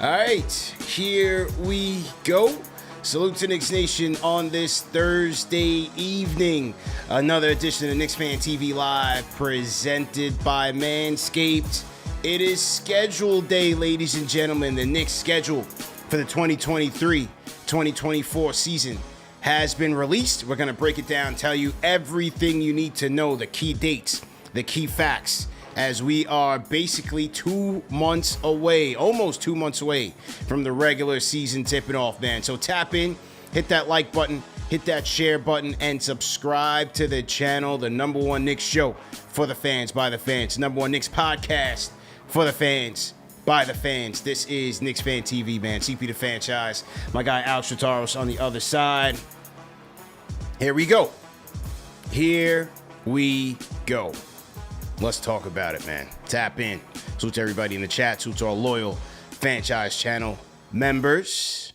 All right, here we go. Salute to Knicks Nation on this Thursday evening. Another edition of Knicks Fan TV Live presented by Manscaped. It is schedule day, ladies and gentlemen. The Knicks schedule for the 2023-2024 season has been released. We're going to break it down, tell you everything you need to know, the key dates, the key facts, as we are basically 2 months away, almost 2 months away from the regular season tipping off, man. So tap in, hit that like button, hit that share button, and subscribe to the channel, the number one Knicks show for the fans, by the fans, number one Knicks podcast for the fans, by the fans. This is Knicks Fan TV, man. CP the Fanchise, my guy Al Shoutout on the other side. Here we go. Here we go. Let's talk about it, man. Tap in. Salute to everybody in the chat. Salute to our loyal Fanchise channel members.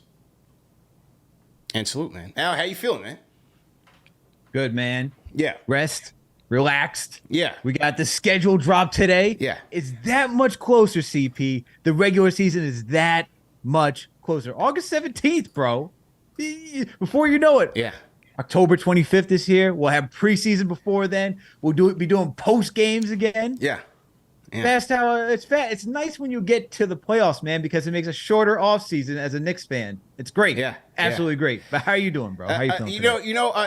And salute, man. Al, how you feeling, man? Good, man. Yeah. Rest, relaxed. Yeah. We got the schedule drop today. Yeah. It's that much closer, CP. The regular season is that much closer. August 17th, bro. Before you know it. Yeah. October 25th this year. We'll have preseason before then. We'll be doing post games again. Yeah. Fast how it's fast. It's nice when you get to the playoffs, man, because it makes a shorter off season as a Knicks fan. It's great. Yeah. Absolutely great. But how are you doing, bro? How you feeling?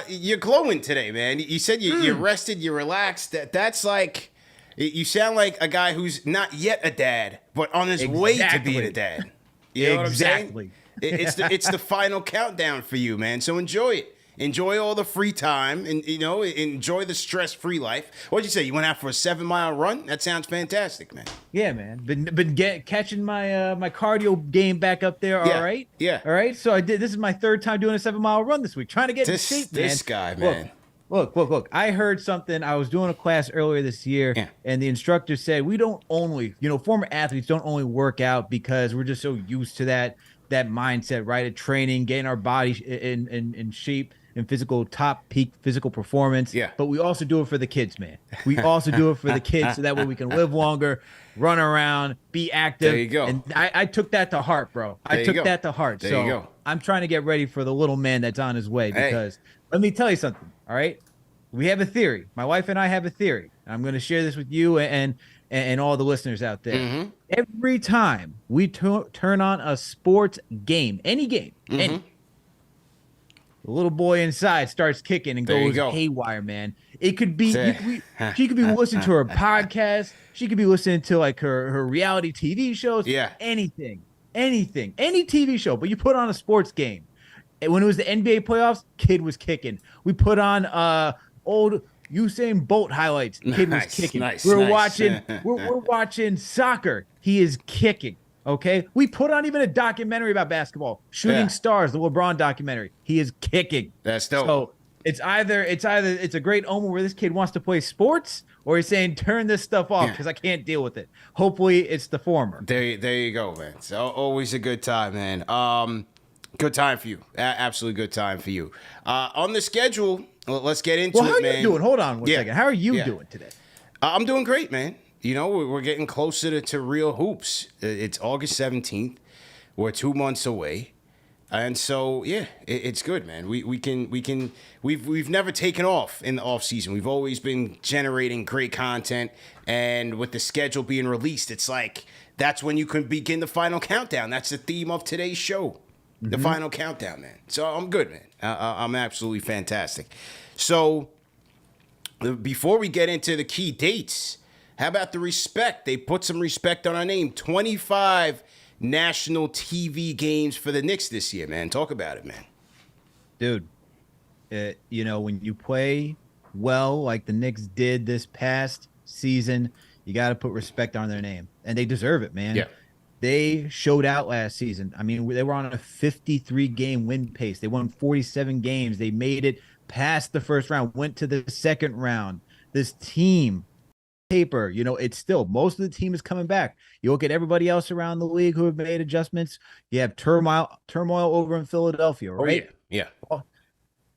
You're glowing today, man. You said you're rested, you're relaxed. That's like, you sound like a guy who's not yet a dad, but on his way to being a dad. You know what I'm saying? It's the final countdown for you, man. So enjoy it. Enjoy all the free time and, enjoy the stress-free life. What'd you say? You went out for a 7-mile run? That sounds fantastic, man. Yeah, man. Been catching my my cardio game back up there. Yeah, all right. yeah. All right. So this is my third time doing a 7-mile run this week. Trying to get in shape, man. This guy, man. Look. I heard something. I was doing a class earlier this year, and the instructor said we don't only, former athletes don't only work out because we're just so used to that mindset, right? Of training, getting our body in shape and top peak physical performance. Yeah. But we also do it for the kids, man. We also do it for the kids so that way we can live longer, run around, be active. There you go. And I took that to heart, bro. I took that to heart. There you go. I'm trying to get ready for the little man that's on his way because let me tell you something, all right? We have a theory. My wife and I have a theory. I'm going to share this with you and all the listeners out there. Mm-hmm. Every time we turn on a sports game, any game, any, the little boy inside starts kicking and goes haywire, man. It could be she could be listening to her podcast. She could be listening to like her reality TV shows. Yeah. Anything, any TV show. But you put on a sports game. And when it was the NBA playoffs, kid was kicking. We put on old Usain Bolt highlights. Kid was kicking. We're watching soccer. He is kicking. Okay, we put on even a documentary about basketball, Shooting Stars, the LeBron documentary. He is kicking. That's dope. So it's a great omen where this kid wants to play sports, or he's saying turn this stuff off because I can't deal with it. Hopefully, it's the former. There you go, man. It's always a good time, man. Good time for you. Absolutely good time for you. On the schedule, let's get into it, man. How are you doing? Hold on one second. How are you doing today? I'm doing great, man. We're getting closer to real hoops. It's August 17th. We're 2 months away. And so, it's good, man. We've never taken off in the off season. We've always been generating great content. And with the schedule being released, it's like, that's when you can begin the final countdown. That's the theme of today's show. The final countdown, man. So I'm good, man. I'm absolutely fantastic. So before we get into the key dates, how about the respect? They put some respect on our name. 25 national TV games for the Knicks this year, man. Talk about it, man. Dude, when you play well like the Knicks did this past season, you got to put respect on their name. And they deserve it, man. Yeah. They showed out last season. I mean, they were on a 53-game win pace. They won 47 games. They made it past the first round, went to the second round. This team, paper, it's still, most of the team is coming back. You look at everybody else around the league who have made adjustments. You have turmoil over in Philadelphia, right? Yeah.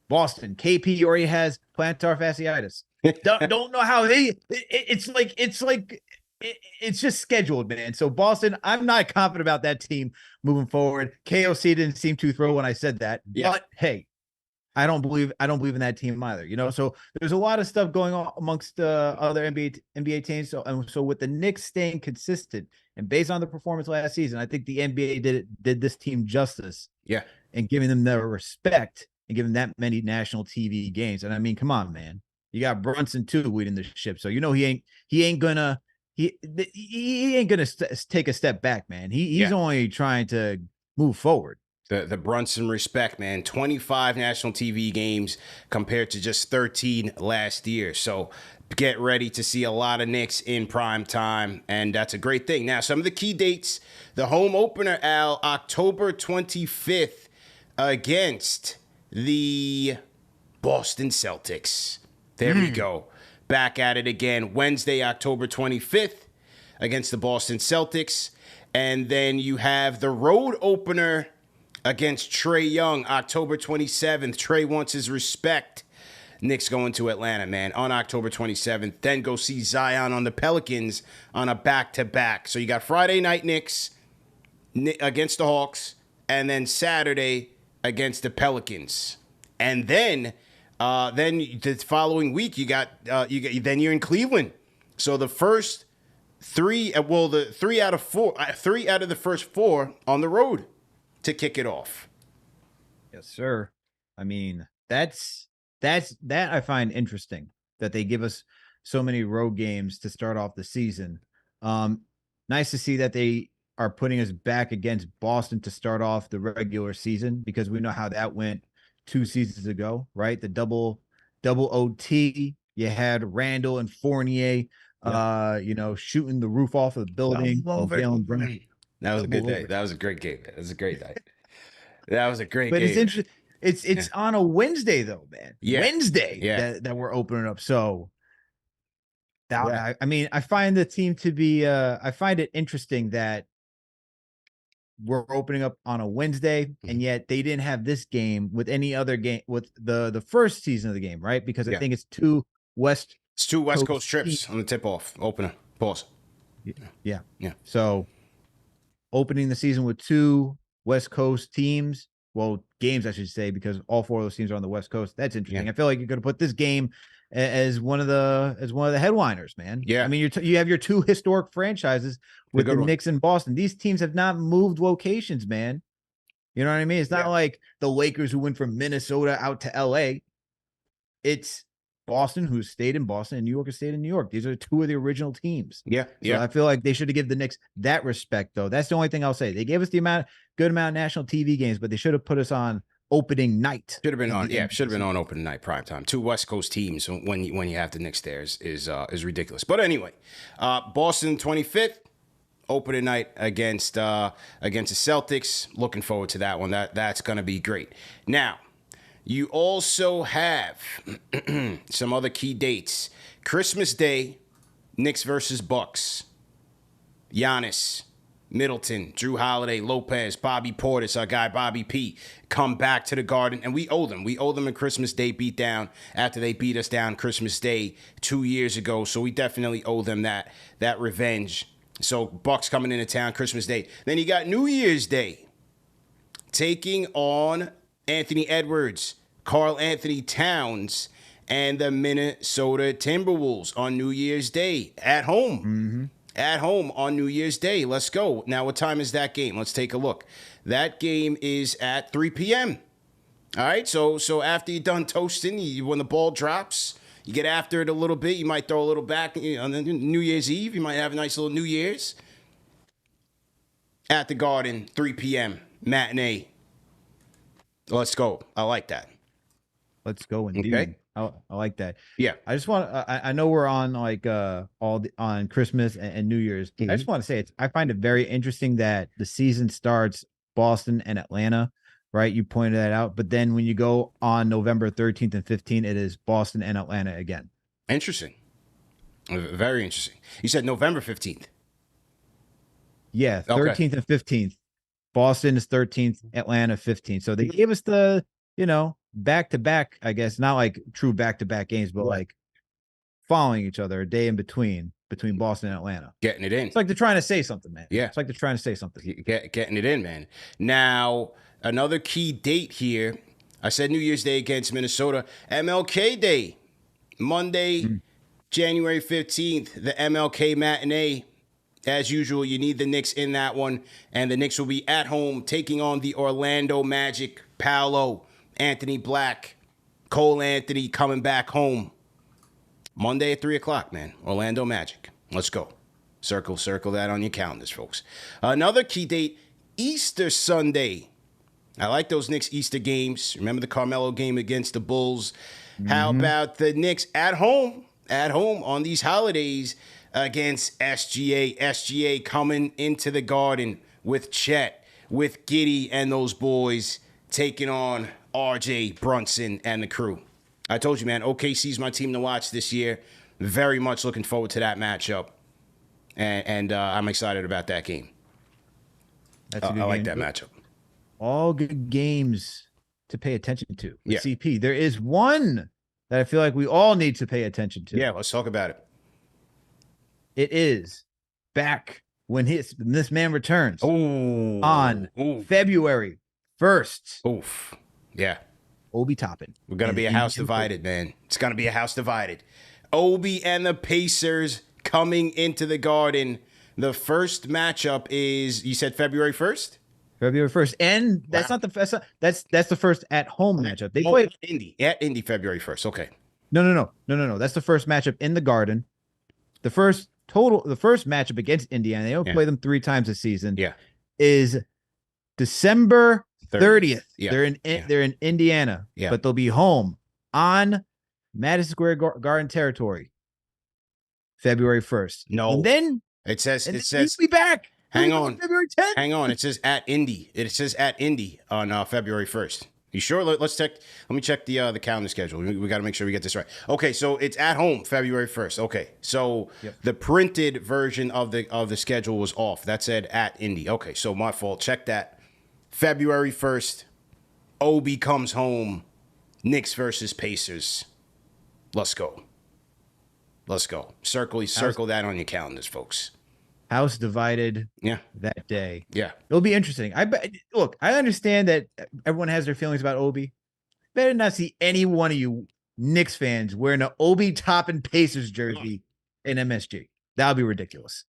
Boston, KP already has plantar fasciitis. Don't know how it's like it's just scheduled, man. So Boston, I'm not confident about that team moving forward. KOC didn't seem too thrilled when I said that, but hey, I don't believe in that team either. So there's a lot of stuff going on amongst other NBA teams. So with the Knicks staying consistent and based on the performance last season, I think the NBA did this team justice. Yeah, and giving them their respect and giving that many national TV games. And I mean, come on, man, you got Brunson too leading the ship, so he ain't gonna take a step back, man. He's only trying to move forward. The Brunson respect, man. 25 national TV games compared to just 13 last year. So get ready to see a lot of Knicks in prime time, and that's a great thing. Now, some of the key dates. The home opener, Al, October 25th against the Boston Celtics. There we go. Back at it again. Wednesday, October 25th against the Boston Celtics. And then you have the road opener against Trae Young, October 27th. Trae wants his respect. Knicks going to Atlanta, man, on October 27th. Then go see Zion on the Pelicans on a back-to-back. So you got Friday night Knicks against the Hawks, and then Saturday against the Pelicans. And then the following week then you're in Cleveland. So the first three out of the first four on the road to kick it off. Yes, sir. I mean, that I find interesting that they give us so many road games to start off the season. Nice to see that they are putting us back against Boston to start off the regular season, because we know how that went 2 seasons ago, right? The double OT. You had Randall and Fournier, shooting the roof off of the building. That was a good day. That was a great game. That was a great night. That was a great game. But it's interesting. It's on a Wednesday though, man. Yeah. Wednesday that we're opening up. So I mean, I find the team to be I find it interesting that we're opening up on a Wednesday, and yet they didn't have this game with any other game with the first season of the game, right? Because I think it's two West Coast trips on the tip-off opener. Pause. Yeah. So opening the season with 2 West Coast teams, well, games I should say, because all 4 of those teams are on the West Coast. That's interesting. I feel like you're going to put this game as one of the headliners, man. Yeah. I mean, you have your 2 historic franchises with the Knicks and Boston. These teams have not moved locations, man. You know what I mean? It's not like the Lakers who went from Minnesota out to LA. It's Boston, who stayed in Boston, and New York, who stayed in New York. These are 2 of the original teams. So I feel like they should have given the Knicks that respect, though. That's the only thing I'll say. They gave us good amount of national TV games, but they should have put us on opening night. Should have been on opening night prime time. 2 West Coast teams when you have the Knicks there is ridiculous. But anyway, Boston 25th opening night against the Celtics. Looking forward to that one. That's going to be great. Now, you also have some other key dates. Christmas Day, Knicks versus Bucks. Giannis, Middleton, Drew Holiday, Lopez, Bobby Portis, our guy Bobby P, come back to the Garden, and we owe them. We owe them a Christmas Day beatdown after they beat us down Christmas Day 2 years ago. So we definitely owe them that revenge. So Bucks coming into town Christmas Day. Then you got New Year's Day, taking on Anthony Edwards, Karl Anthony Towns, and the Minnesota Timberwolves on New Year's Day at home. Mm-hmm. At home on New Year's Day. Let's go. Now, what time is that game? Let's take a look. That game is at 3 p.m. All right, so after you're done toasting, when the ball drops, you get after it a little bit. You might throw a little back on New Year's Eve. You might have a nice little New Year's. At the Garden, 3 p.m. matinee. Let's go. I like that. Let's go indeed. Okay. I like that. Yeah. I just want I know we're on on Christmas and New Year's. Mm-hmm. I just want to say I find it very interesting that the season starts Boston and Atlanta, right? You pointed that out. But then when you go on November 13th and 15th, it is Boston and Atlanta again. Interesting. Very interesting. You said November 15th. Yeah, 13th and 15th. Boston is 13th, Atlanta 15th. So they gave us the, back-to-back, I guess, not like true back-to-back games, but like following each other a day in between Boston and Atlanta. Getting it in. It's like they're trying to say something, man. Yeah. It's like they're trying to say something. Getting it in, man. Now, another key date here. I said New Year's Day against Minnesota. MLK Day, Monday, January 15th, the MLK matinee. As usual, you need the Knicks in that one. And the Knicks will be at home taking on the Orlando Magic. Paolo, Anthony Black, Cole Anthony coming back home. Monday at 3 o'clock, man. Orlando Magic. Let's go. Circle that on your calendars, folks. Another key date, Easter Sunday. I like those Knicks Easter games. Remember the Carmelo game against the Bulls? How about the Knicks at home on these holidays against SGA? SGA coming into the Garden with Chet, with Giddey and those boys taking on RJ, Brunson, and the crew. I told you, man, OKC's my team to watch this year. Very much looking forward to that matchup. And I'm excited about that game. I like that matchup. All good games to pay attention to. Yeah. CP. There is one that I feel like we all need to pay attention to. Yeah, let's talk about it. It is back when this man returns on February 1st. Oof. Yeah. Obi Toppin. We're going to be a house divided, man. It's going to be a house divided. Obi and the Pacers coming into the Garden. The first matchup is, you said February 1st? February 1st. And that's not the that's the first at home matchup. They play at Indy February 1st. Okay. No. That's the first matchup in the Garden. The first matchup against Indiana, they don't play them 3 times a season. Yeah. Is December 30th. Yeah. They're in Indiana. Yeah. But they'll be home on Madison Square Garden territory February 1st. No. And then it says we'll be back. Hang on. February 10th. Hang on. It says at Indy. It says at Indy on February 1st. You sure? Let's check. Let me check the calendar schedule. We got to make sure we get this right. Okay, so it's at home February 1st. Okay, so the printed version of the schedule was off. That said at Indy. Okay, so my fault. Check that. February 1st. Obi comes home. Knicks versus Pacers. Let's go. Let's go. Circle that on your calendars, folks. House divided. Yeah. That day. Yeah. It'll be interesting. Look, I understand that everyone has their feelings about Obi. Better not see any one of you Knicks fans wearing an Obi Toppin Pacers jersey in MSG. That would be ridiculous.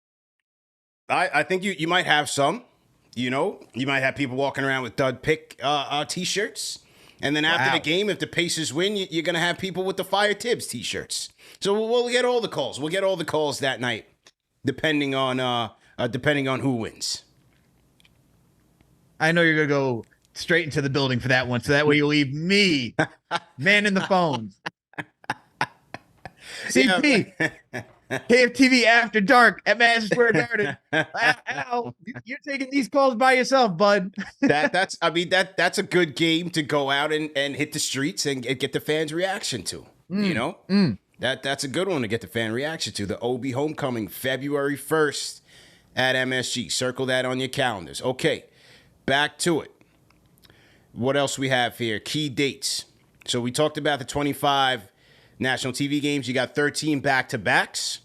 I think you might have some. You know, you might have people walking around with dud pick t-shirts. And then after the game, if the Pacers win, you're going to have people with the Fire Tibbs t-shirts. So we'll get all the calls. We'll get all the calls that night, depending on who wins. I know you're going to go straight into the building for that one, so that way you leave me, man in the phones. CP, KFTV After Dark at Madison Square Garden. Al, you're taking these calls by yourself, bud. That's a good game to go out and hit the streets and get the fans' reaction to. You know, that's a good one to get the fan reaction to. The OB homecoming, February 1st at MSG. Circle that on your calendars. Okay, back to it. What else we have here? Key dates. So we talked about the 25 national TV games. You got 13 back-to-backs.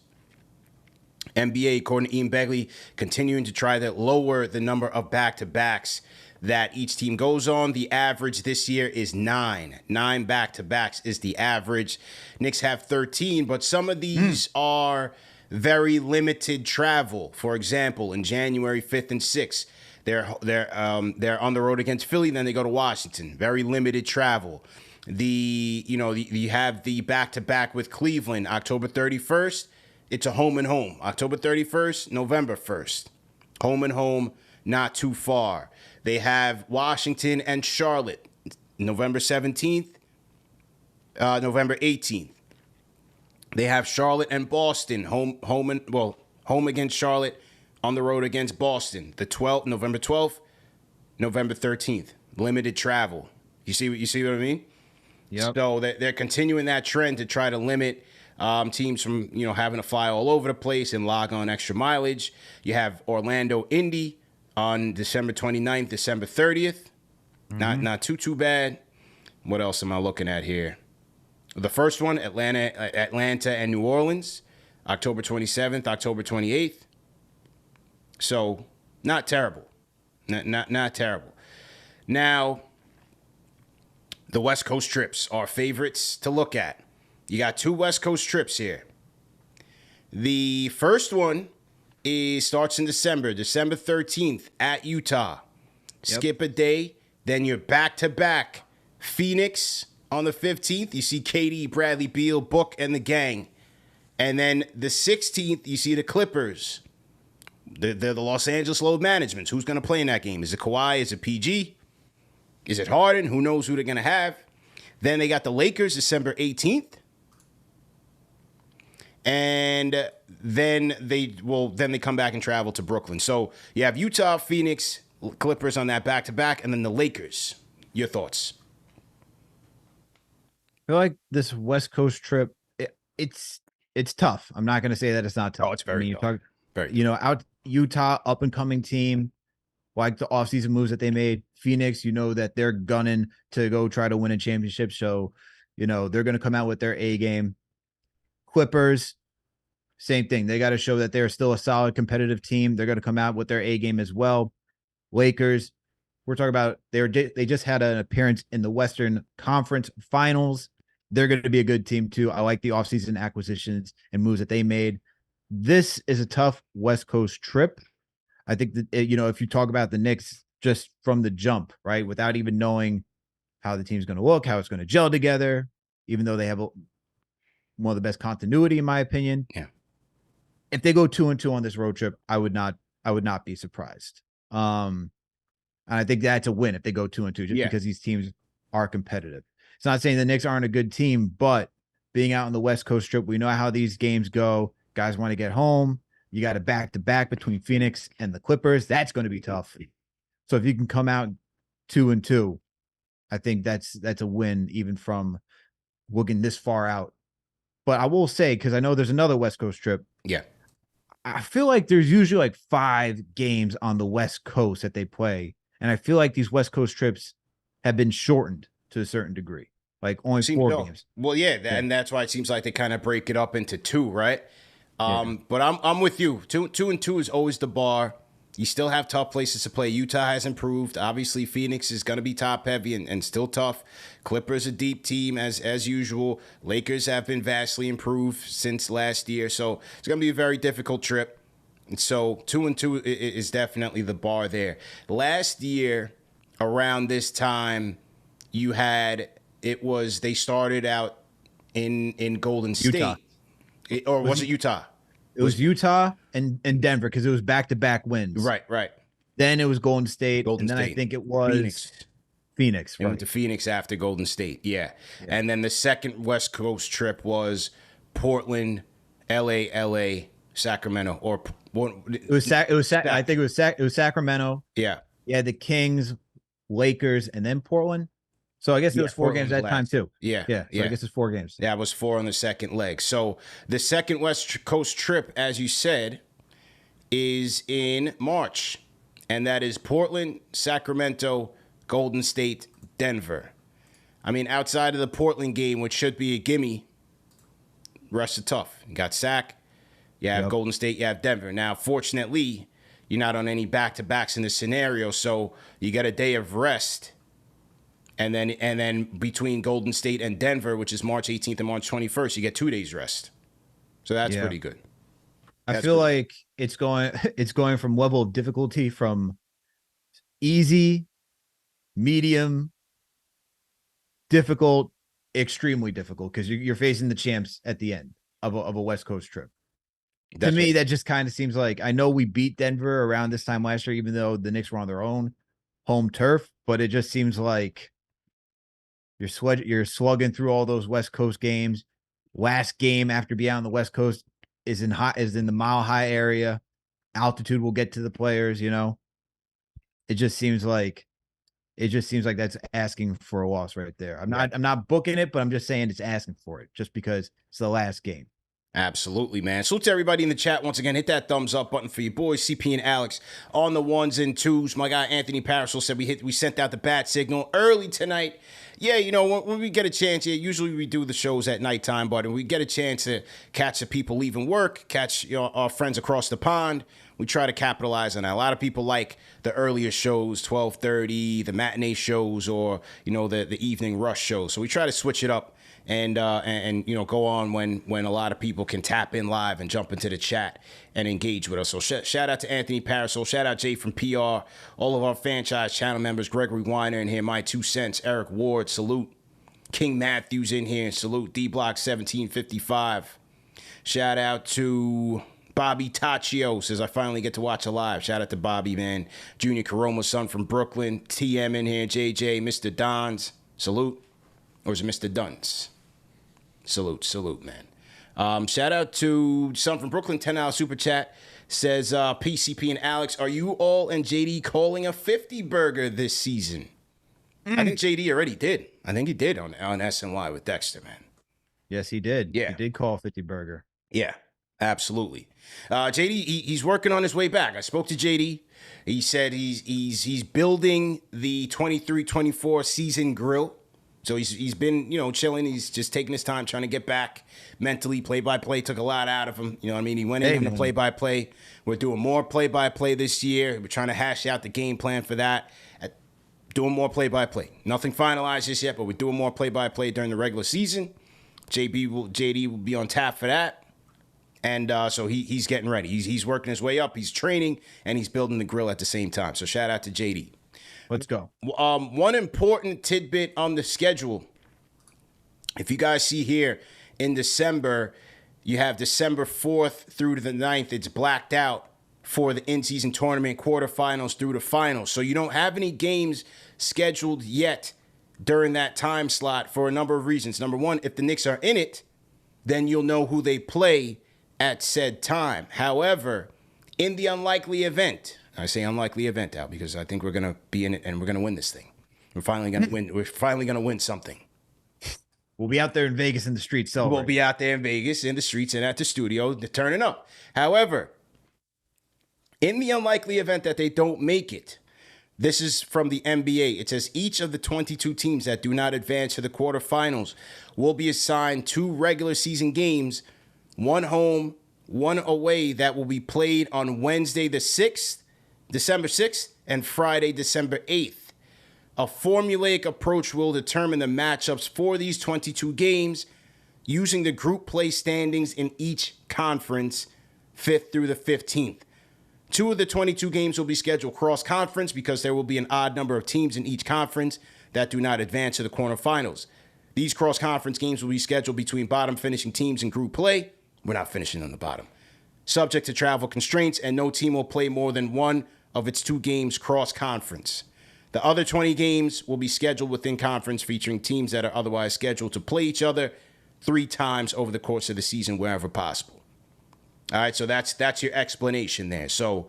NBA, according to Ian Begley, continuing to try to lower the number of back-to-backs that each team goes on. The average this year is 9. 9 back-to-backs is the average. Knicks have 13, but some of these are very limited travel. For example, in January 5th and 6th, they're on the road against Philly, then they go to Washington. Very limited travel. You have the back-to-back with Cleveland, October 31st. It's a home and home. October 31st, November 1st. Home and home, not too far. They have Washington and Charlotte, November 17th, November 18th. They have Charlotte and Boston, home against Charlotte, on the road against Boston. November 12th, November 13th. Limited travel. You see what I mean? Yep. So they're continuing that trend to try to limit teams from having to fly all over the place and log on extra mileage. You have Orlando Indy on December 29th, December 30th. Not too bad. What else am I looking at here? The first one, Atlanta and New Orleans, October 27th, October 28th. So not terrible. Not terrible. Now, the West Coast trips are favorites to look at. You got 2 West Coast trips here. The first one starts in December 13th at Utah. Yep. Skip a day, then you're back-to-back. Phoenix on the 15th, you see KD, Bradley Beal, Book, and the gang. And then the 16th, you see the Clippers. They're the Los Angeles load management. Who's going to play in that game? Is it Kawhi? Is it PG? Is it Harden? Who knows who they're going to have? Then they got the Lakers December 18th. And then they come back and travel to Brooklyn. So you have Utah, Phoenix, Clippers on that back-to-back, and then the Lakers. Your thoughts? I feel like this West Coast trip, it's tough. I'm not going to say that it's not tough. Oh, it's very tough. Out Utah, up-and-coming team, like the offseason moves that they made. Phoenix, that they're gunning to go try to win a championship. So, they're going to come out with their A game. Clippers, same thing. They got to show that they're still a solid competitive team. They're going to come out with their A game as well. Lakers, we're talking about they just had an appearance in the Western Conference Finals. They're going to be a good team too. I like the offseason acquisitions and moves that they made. This is a tough West Coast trip. I think that, if you talk about the Knicks just from the jump, right, without even knowing how the team's going to look, how it's going to gel together, even though they have one of the best continuity, in my opinion. Yeah. If they go 2-2 on this road trip, I would not be surprised. And I think that's a win if they go 2-2, just because these teams are competitive. It's not saying the Knicks aren't a good team, but being out on the West Coast trip, we know how these games go. Guys want to get home. You got a back-to-back between Phoenix and the Clippers. That's going to be tough. So if you can come out 2-2, I think that's a win even from looking this far out. But I will say, because I know there's another West Coast trip. Yeah. I feel like there's usually like 5 games on the West Coast that they play. And I feel like these West Coast trips have been shortened to a certain degree. Like only 4 games. Well, and that's why it seems like they kind of break it up into 2, right? But I'm with you. 2-2 is always the bar. You still have tough places to play. Utah has improved. Obviously, Phoenix is going to be top heavy and still tough. Clippers a deep team as usual. Lakers have been vastly improved since last year. So it's going to be a very difficult trip. And so 2-2 is definitely the bar there. Last year, around this time, they started out in Golden State. Utah. Was it Utah? It was Utah and Denver because it was back-to-back wins. Right. Then it was Golden State. I think it was Phoenix. Right. Went to Phoenix after Golden State. Yeah. And then the second West Coast trip was Portland, LA, Sacramento. I think it was Sacramento. Yeah. Yeah, the Kings, Lakers, and then Portland. So I guess it was 4 games that time too. Yeah. So I guess it's 4 games. Yeah, it was 4 on the second leg. So the second West Coast trip, as you said, is in March. And that is Portland, Sacramento, Golden State, Denver. I mean, outside of the Portland game, which should be a gimme, rest are tough. You got Sac, you have Golden State, you have Denver. Now, fortunately, you're not on any back-to-backs in this scenario, so you got a day of rest. And then between Golden State and Denver, which is March 18th and March 21st, you get 2 days rest. So that's pretty good. I feel like it's going from level of difficulty from easy, medium, difficult, extremely difficult, because you're facing the champs at the end of a West Coast trip. To me, that just kind of seems like, I know we beat Denver around this time last year, even though the Knicks were on their own home turf, but it just seems like you're slugging through all those West Coast games. Last game after being on the West Coast is in the Mile High area. Altitude will get to the players, It just seems like that's asking for a loss right there. I'm not booking it, but I'm just saying it's asking for it just because it's the last game. Absolutely, man. Salute to everybody in the chat. Once again, hit that thumbs up button for your boys, CP and Alex, on the ones and twos. My guy Anthony Parasol said we sent out the bat signal early tonight. Yeah, you know, when we get a chance, yeah, usually we do the shows at nighttime, but when we get a chance to catch the people leaving work, catch our friends across the pond, we try to capitalize on that. A lot of people like the earlier shows, 12:30, the matinee shows, or, you know, the evening rush shows. So we try to switch it up and you know, go on when a lot of people can tap in live and jump into the chat and engage with us. So shout out to Anthony Parasol, shout out Jay from PR, all of our Fanchise channel members, Gregory Weiner in here, my 2 cents, Eric Ward, salute, King Matthews in here, salute, D Block 1755. Shout out to Bobby Taccio, says I finally get to watch a live. Shout out to Bobby, man. Junior Caroma's son from Brooklyn, TM in here, JJ, Mr. Dons, salute. Or is it Mr. Duns? Salute, man. Shout out to son from Brooklyn, $10 super chat. Says PCP and Alex, are you all and JD calling a 50 burger this season? I think JD already did. I think he did on SNY with Dexter, man. Yes, he did. Yeah. He did call 50 burger. Yeah, absolutely. JD, he's working on his way back. I spoke to JD. He said he's building the 23-24 season grill. So he's been, you know, chilling. He's just taking his time trying to get back mentally. Play-by-play took a lot out of him. You know what I mean? He went in the play-by-play. We're doing more play-by-play this year. We're trying to hash out the game plan for that. Doing more play-by-play. Nothing finalized just yet, but we're doing more play-by-play during the regular season. JD will be on tap for that. And so he's getting ready. He's working his way up. He's training, and he's building the grill at the same time. So shout out to JD. Let's go. One important tidbit on the schedule. If you guys see here, in December, you have December 4th through to the 9th. It's blacked out for the in-season tournament quarterfinals through the finals. So you don't have any games scheduled yet during that time slot for a number of reasons. Number one, if the Knicks are in it, then you'll know who they play at said time. However, in the unlikely event, I say unlikely event, Al, because I think we're going to be in it and we're going to win this thing. We're finally going to win. We're finally going to win something. We'll be out there in Vegas in the streets. We'll be out there in Vegas in the streets and at the studio turning up. However, in the unlikely event that they don't make it, this is from the NBA. It says each of the 22 teams that do not advance to the quarterfinals will be assigned 2 regular season games, 1 home, 1 away, that will be played on Wednesday the 6th, December 6th, and Friday, December 8th. A formulaic approach will determine the matchups for these 22 games using the group play standings in each conference, 5th through the 15th. 2 of the 22 games will be scheduled cross-conference because there will be an odd number of teams in each conference that do not advance to the quarterfinals. These cross-conference games will be scheduled between bottom-finishing teams in group play. We're not finishing on the bottom. Subject to travel constraints, and no team will play more than 1 of its 2 games cross-conference. The other 20 games will be scheduled within conference, featuring teams that are otherwise scheduled to play each other 3 times over the course of the season wherever possible. All right, so that's your explanation there. So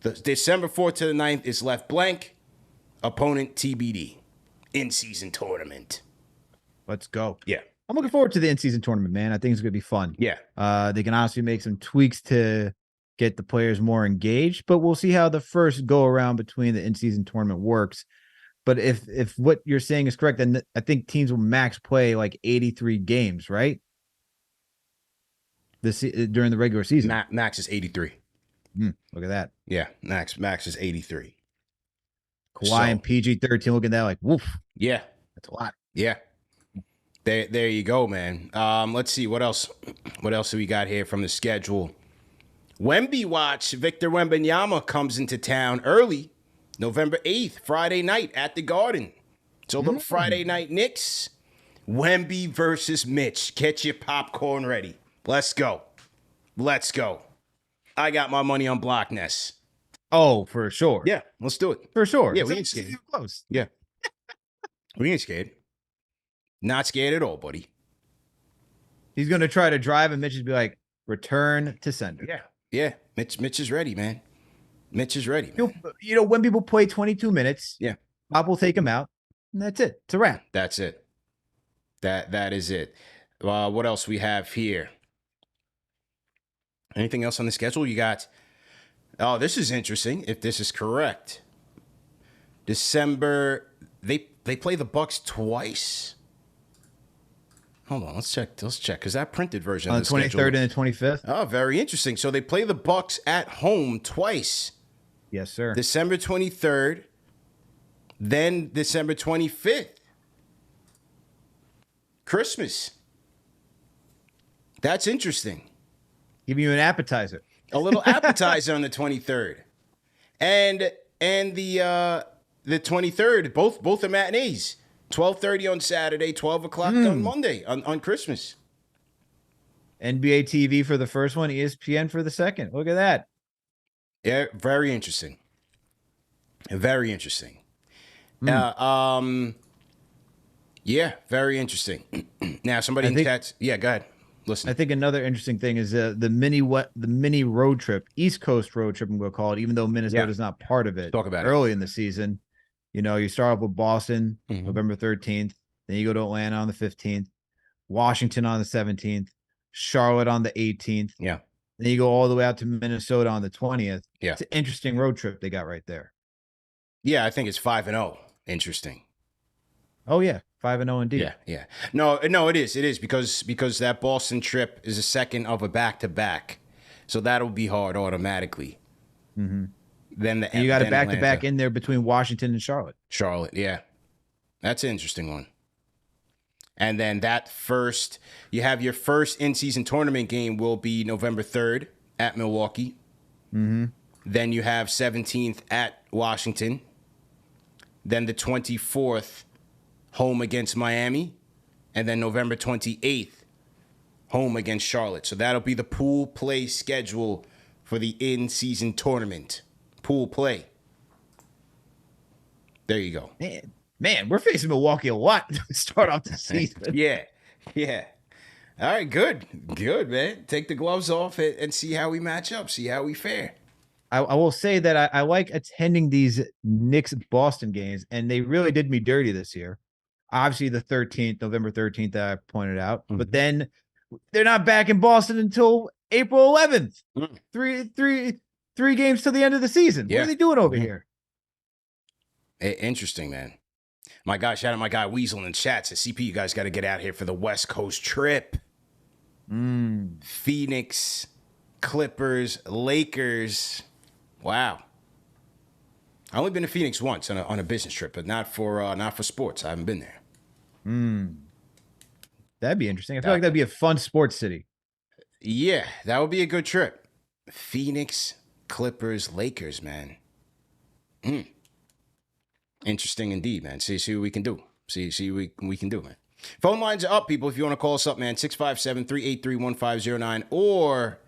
the December 4th to the 9th is left blank. Opponent TBD. In-season tournament. Let's go. Yeah. I'm looking forward to the in-season tournament, man. I think it's going to be fun. Yeah. They can honestly make some tweaks to get the players more engaged, but we'll see how the first go around between the in-season tournament works. But if what you're saying is correct, then I think teams will max play like 83 games, right? During the regular season. Max is 83. Look at that. Yeah, max is 83. Kawhi and PG-13 looking at that like, woof. Yeah. That's a lot. Yeah. There you go, man. Let's see what else do we got here from the schedule. Wemby watch. Victor Wembanyama comes into town early, November 8th, Friday night at the Garden. So a little Friday night Knicks. Wemby versus Mitch. Get your popcorn ready. Let's go. I got my money on Block Ness. Oh, for sure. Yeah, let's do it. For sure. Yeah, we ain't scared. Close. Yeah. We ain't scared. Not scared at all, buddy. He's going to try to drive, and Mitch is be like, return to sender. Yeah. Yeah. Mitch is ready, man. Mitch is ready. Man. You know, when people play 22 minutes, yeah, Bob will take him out, and that's it. It's a wrap. That's it. That is it. What else we have here? Anything else on the schedule? You got, oh, this is interesting, if this is correct. December, they play the Bucks twice. Hold on, let's check, because that printed version on of the 23rd schedule. and the 25th. Oh, very interesting. So they play the Bucks at home twice. Yes, sir. December 23rd, then December 25th. Christmas. That's interesting. Give you an appetizer. A little appetizer on the 23rd. And the 23rd, both are matinees. 12:30 on Saturday, 12 o'clock on Monday, on Christmas. NBA TV for the first one, ESPN for the second. Look at that. Yeah, very interesting. Very interesting. Yeah, very interesting. Now, somebody in chat. Yeah, go ahead. Listen. I think another interesting thing is the mini road trip, East Coast road trip, I'm going to call it, even though Minnesota is not part of it. Talk about early in the season. You know, you start off with Boston, November 13th. Then you go to Atlanta on the 15th, Washington on the 17th, Charlotte on the 18th. Yeah. Then you go all the way out to Minnesota on the 20th. Yeah. It's an interesting road trip they got right there. Yeah, I think it's 5-0. Interesting. Oh, yeah. 5-0 indeed. Yeah, yeah. No, it is. It is because that Boston trip is a second of a back-to-back. So that'll be hard automatically. Mm-hmm. Then you got a back-to-back in there between Washington and Charlotte. Charlotte, yeah. That's an interesting one. And then you have your first in-season tournament game will be November 3rd at Milwaukee. Mm-hmm. Then you have 17th at Washington. Then the 24th, home against Miami. And then November 28th, home against Charlotte. So that'll be the pool play schedule for the in-season tournament. Pool play. There you go. Man, we're facing Milwaukee a lot to start off the season. Yeah. All right, good, man. Take the gloves off and see how we match up. See how we fare. I will say that I like attending these Knicks Boston games, and they really did me dirty this year. Obviously, the 13th, November 13th, that I pointed out, but then they're not back in Boston until April 11th. Three games till the end of the season. Yeah. What are they doing over here? Interesting, man. My guy, shout out my guy Weasel in the chat. Says, CP, you guys got to get out here for the West Coast trip. Phoenix, Clippers, Lakers. Wow. I only been to Phoenix once on a business trip, but not for sports. I haven't been there. That'd be interesting. I feel like that'd be a fun sports city. Yeah, that would be a good trip. Phoenix, Clippers, Lakers, man. Interesting indeed, man. See what we can do. See what we can do, man. Phone lines are up, people. If you want to call us up, man, 657-383-1509, or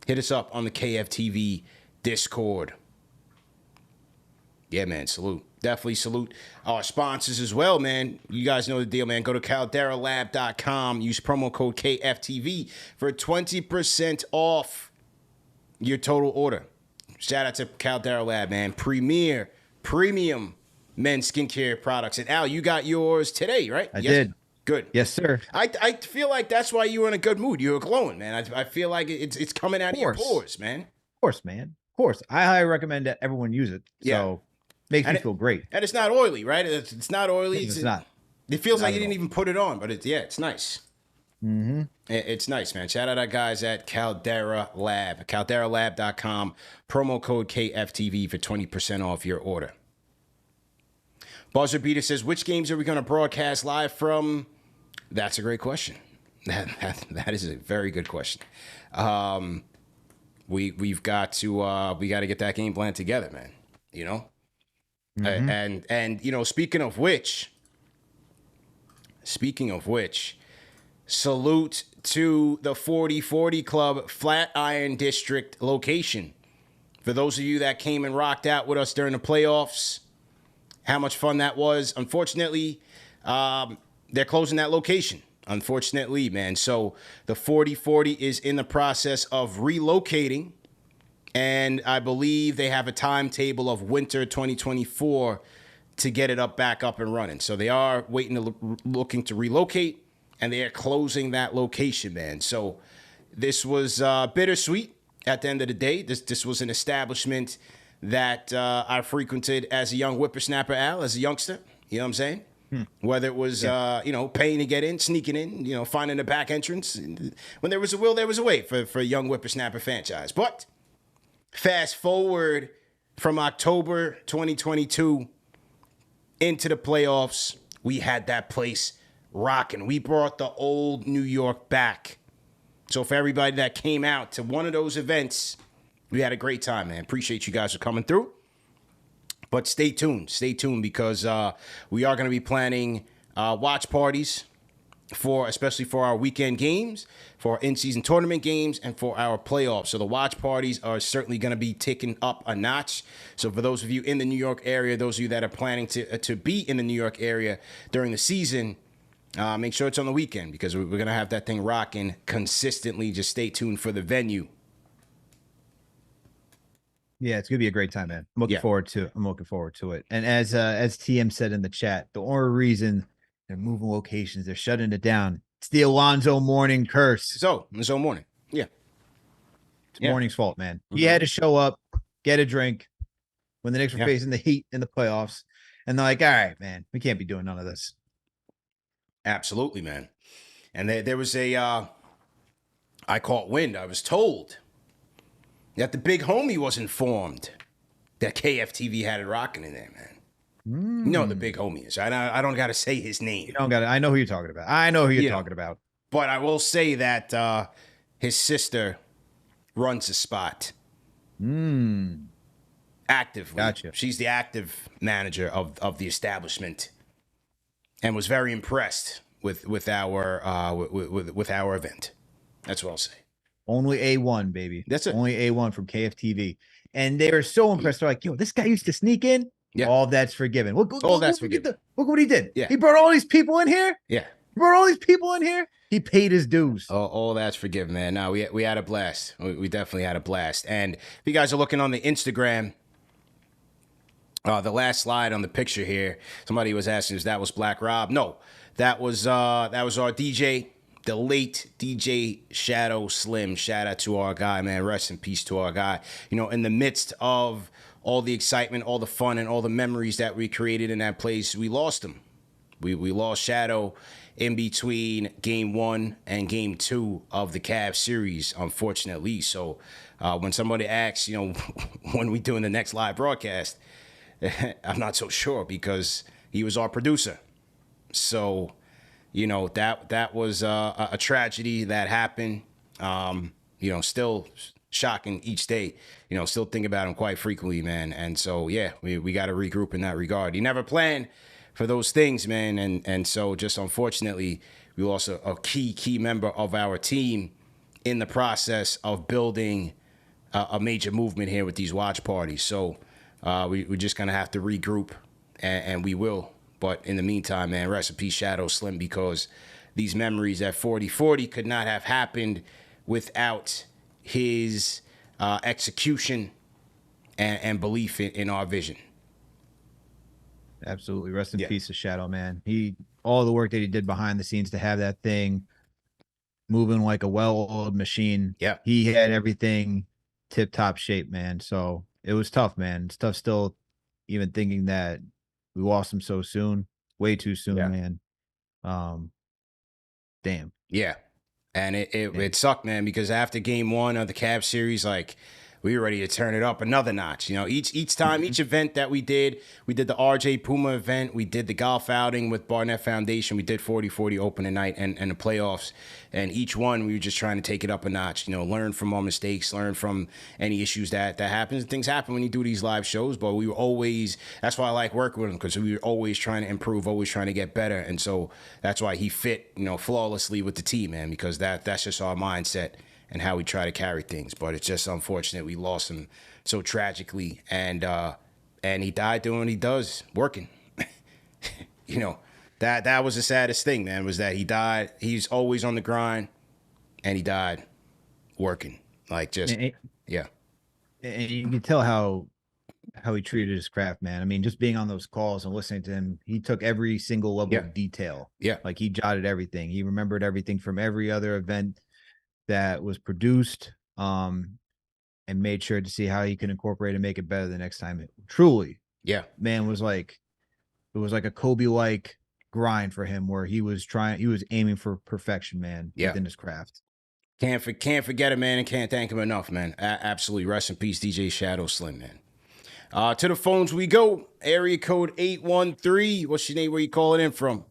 hit us up on the KFTV Discord. Yeah, man, salute. Definitely salute our sponsors as well, man. You guys know the deal, man. Go to CalderaLab.com. Use promo code KFTV for 20% off your total order. Shout out to Caldera Lab, man. Premium men's skincare products. And Al, you got yours today, right? I did. Good. Yes, sir. I feel like that's why you were in a good mood. You were glowing, man. I feel like it's coming out of your pores, man. Of course, man. Of course. I highly recommend that everyone use it. So makes me feel great. And it's not oily, right? It's not oily. It's not. It feels like you didn't even put it on, but it's nice. Mm-hmm. It's nice, man. Shout out our guys at Caldera Lab. CalderaLab.com. Promo code KFTV for 20% off your order. Buzzer Beater says, which games are we going to broadcast live from? That's a great question. That is a very good question. We've got to get that game plan together, man. You know? And you know, speaking of which, salute to the 4040 Club Flatiron District location. For those of you that came and rocked out with us during the playoffs, how much fun that was. Unfortunately, they're closing that location. Unfortunately, man. So the 4040 is in the process of relocating. And I believe they have a timetable of winter 2024 to get it back up and running. So they are looking to relocate, and they are closing that location, man. So this was bittersweet. At the end of the day, this was an establishment that I frequented as a young whippersnapper, Al, as a youngster. You know what I'm saying? Whether it was, paying to get in, sneaking in, finding a back entrance. When there was a will, there was a way for a young whippersnapper franchise. But fast forward from October 2022 into the playoffs, we had that place rocking. We brought the old New York back. So for everybody that came out to one of those events, we had a great time, man. Appreciate you guys for coming through. But stay tuned because we are going to be planning watch parties especially for our weekend games, for our in-season tournament games, and for our playoffs. So the watch parties are certainly going to be ticking up a notch. So for those of you in the New York area, those of you that are planning to be in the New York area during the season, make sure it's on the weekend because we're going to have that thing rocking consistently. Just stay tuned for the venue. Yeah, it's gonna be a great time, man. I'm looking forward to it. And as TM said in the chat, the only reason they're moving locations, they're shutting it down. It's the Alonzo Mourning curse. So Mourning. Yeah. It's Mourning's fault, man. He had to show up, get a drink when the Knicks were facing the Heat in the playoffs. And they're like, all right, man, we can't be doing none of this. Absolutely, man. And there was I caught wind. I was told that the big homie was informed that KFTV had it rocking in there, man. You know the big homie is. I don't got to say his name. You don't got to. I know who you're talking about. I know who you're talking about. But I will say that his sister runs the spot. Actively. Gotcha. She's the active manager of the establishment, and was very impressed with our event. That's what I'll say. Only A1, baby. That's it. Only A1 from KFTV. And they were so impressed. They're like, yo, this guy used to sneak in. Yeah. All that's forgiven. Look forgiven. Look what he did. Yeah. He brought all these people in here. Yeah. He brought all these people in here. He paid his dues. All that's forgiven, man. No, we had a blast. We definitely had a blast. And if you guys are looking on the Instagram, the last slide on the picture here, somebody was asking if that was Black Rob. No, that was our DJ. The late DJ Shadow Slim. Shout out to our guy, man. Rest in peace to our guy. In the midst of all the excitement, all the fun, and all the memories that we created in that place, we lost him. We lost Shadow in between Game 1 and Game 2 of the Cavs series, unfortunately. So when somebody asks, when we doing the next live broadcast, I'm not so sure because he was our producer. So that was a tragedy that happened. Still shocking each day. Still think about him quite frequently, man. And so, we got to regroup in that regard. He never planned for those things, man. And so just unfortunately, we lost a key member of our team in the process of building a major movement here with these watch parties. So we're just going to have to regroup, and we will. But in the meantime, man, rest in peace, Shadow Slim, because these memories at 40-40 could not have happened without his execution and belief in our vision. Absolutely. Rest in peace to Shadow, man. All the work that he did behind the scenes to have that thing moving like a well-oiled machine. Yeah. He had everything tip-top shape, man. So it was tough, man. It's tough still even thinking that we lost him so soon, way too soon, man. Damn. Yeah. And it sucked, man, because after Game 1 of the Cavs series, we were ready to turn it up another notch. Each time, each event that we did the RJ Puma event, we did the golf outing with Barnett Foundation, we did 40-40 opening night and the playoffs. And each one, we were just trying to take it up a notch, learn from our mistakes, learn from any issues that happens. Things happen when you do these live shows, but we were always, that's why I like working with him, because we were always trying to improve, always trying to get better. And so that's why he fit, flawlessly with the team, man, because that's just our mindset and how we try to carry things. But it's just unfortunate we lost him so tragically. And he died doing what he does, working. That was the saddest thing, man, was that he died. He's always on the grind, and he died working. And you can tell how he treated his craft, man. I mean, just being on those calls and listening to him, he took every single level of detail. Yeah. He jotted everything. He remembered everything from every other event that was produced. and made sure to see how he can incorporate and make it better the next time. Truly, Yeah. man, it was like a Kobe-like grind for him where he was aiming for perfection, man, within his craft. Can't forget it, man, and can't thank him enough, man. Absolutely. Rest in peace, DJ Shadow Slim, man. To the phones we go. Area code 813. What's your name? Where you calling in from?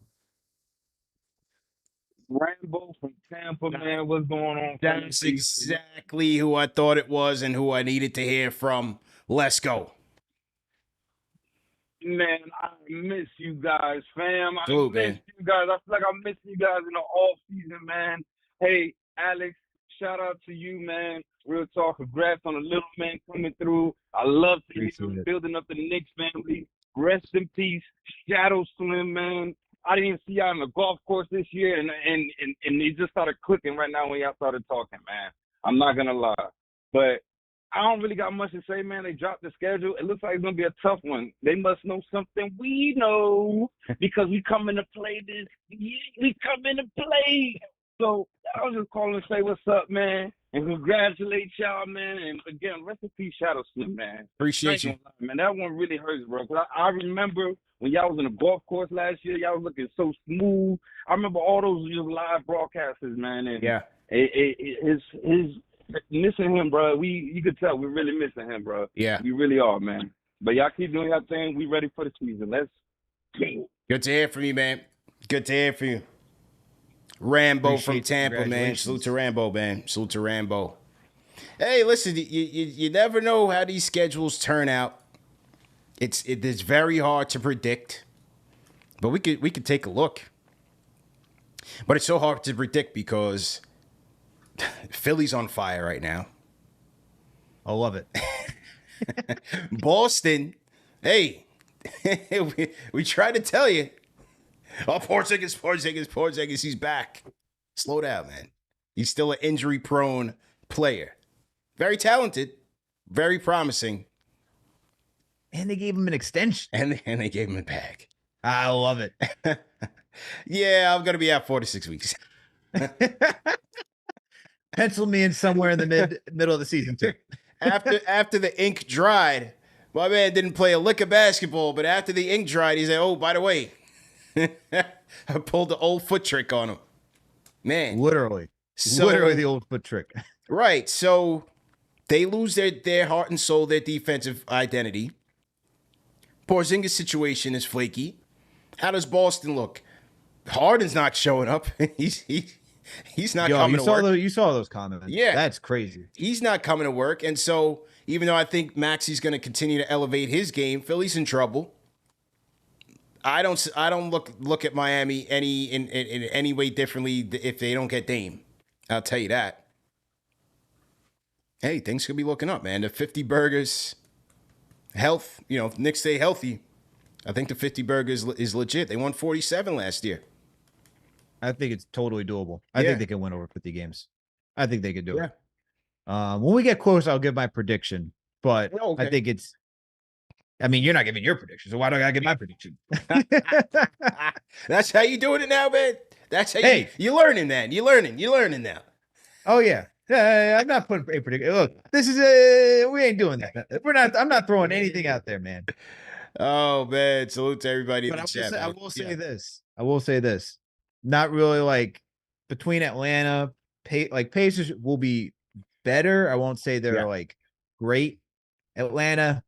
Rambo from Tampa, man. What's going on? That's exactly who I thought it was and who I needed to hear from. Let's go. Man, I miss you guys, fam. I Dude, miss man. you guys. I feel like I miss you guys in the off season, man. Hey, Alex, shout out to you, man. Real talk. Congrats on the little man coming through. I love to hear you building up the Knicks family. Rest in peace, Shadow Slim, man. I didn't see y'all on the golf course this year, and it just started clicking right now when y'all started talking, man. I'm not gonna lie, but I don't really got much to say, man. They dropped the schedule. It looks like it's gonna be a tough one. They must know something we know because we come into play this. We come into play. So I was just calling to say what's up, man, and congratulate y'all, man. And again, rest in peace, Shadow Slim, man. Appreciate you, lie, man. That one really hurts, bro. Cause I remember when y'all was in the golf course last year, y'all was looking so smooth. I remember all those live broadcasters, man. And his missing him, bro. You could tell we're really missing him, bro. Yeah, we really are, man. But y'all keep doing your thing. We ready for the season. Let's go. Good to hear from you, man. Good to hear from you. Rambo from Tampa, man. Salute to Rambo, man. Salute to Rambo. Hey, listen, you never know how these schedules turn out. It's very hard to predict, but we could take a look. But it's so hard to predict because Philly's on fire right now. I love it. Boston, hey, we tried to tell you. Oh, Porzingis, he's back. Slow down, man. He's still an injury-prone player. Very talented, very promising. And they gave him an extension. And they gave him a bag. I love it. Yeah, I'm going to be out 4 to 6 weeks. Pencil me in somewhere in the middle of the season, too. After the ink dried, my man didn't play a lick of basketball, but after the ink dried, he said, oh, by the way, I pulled the old foot trick on him. Man. Literally the old foot trick. Right. So they lose their heart and soul, their defensive identity. Porzingis' situation is flaky. How does Boston look? Harden's not showing up. He's not coming to work. You saw those comments. Yeah. That's crazy. He's not coming to work. And so even though I think Maxi's going to continue to elevate his game, Philly's in trouble. I don't look at Miami in any way differently if they don't get Dame. I'll tell you that. Hey, things could be looking up, man. The 50 burgers, health, Knicks stay healthy. I think the 50 burgers is legit. They won 47 last year. I think it's totally doable. I think they can win over 50 games. I think they could do it. When we get close, I'll give my prediction. But I think it's. I mean, you're not giving your prediction, so why do I gotta give my prediction? That's how you doing it now, man. That's how you're learning, man. You're learning now. Oh yeah. I'm not putting a prediction. Look, this is we ain't doing that. I'm not throwing anything out there, man. Oh man, salute to everybody in the chat. I will say this. Not really like between Atlanta, Pacers will be better. I won't say they're like great. Atlanta,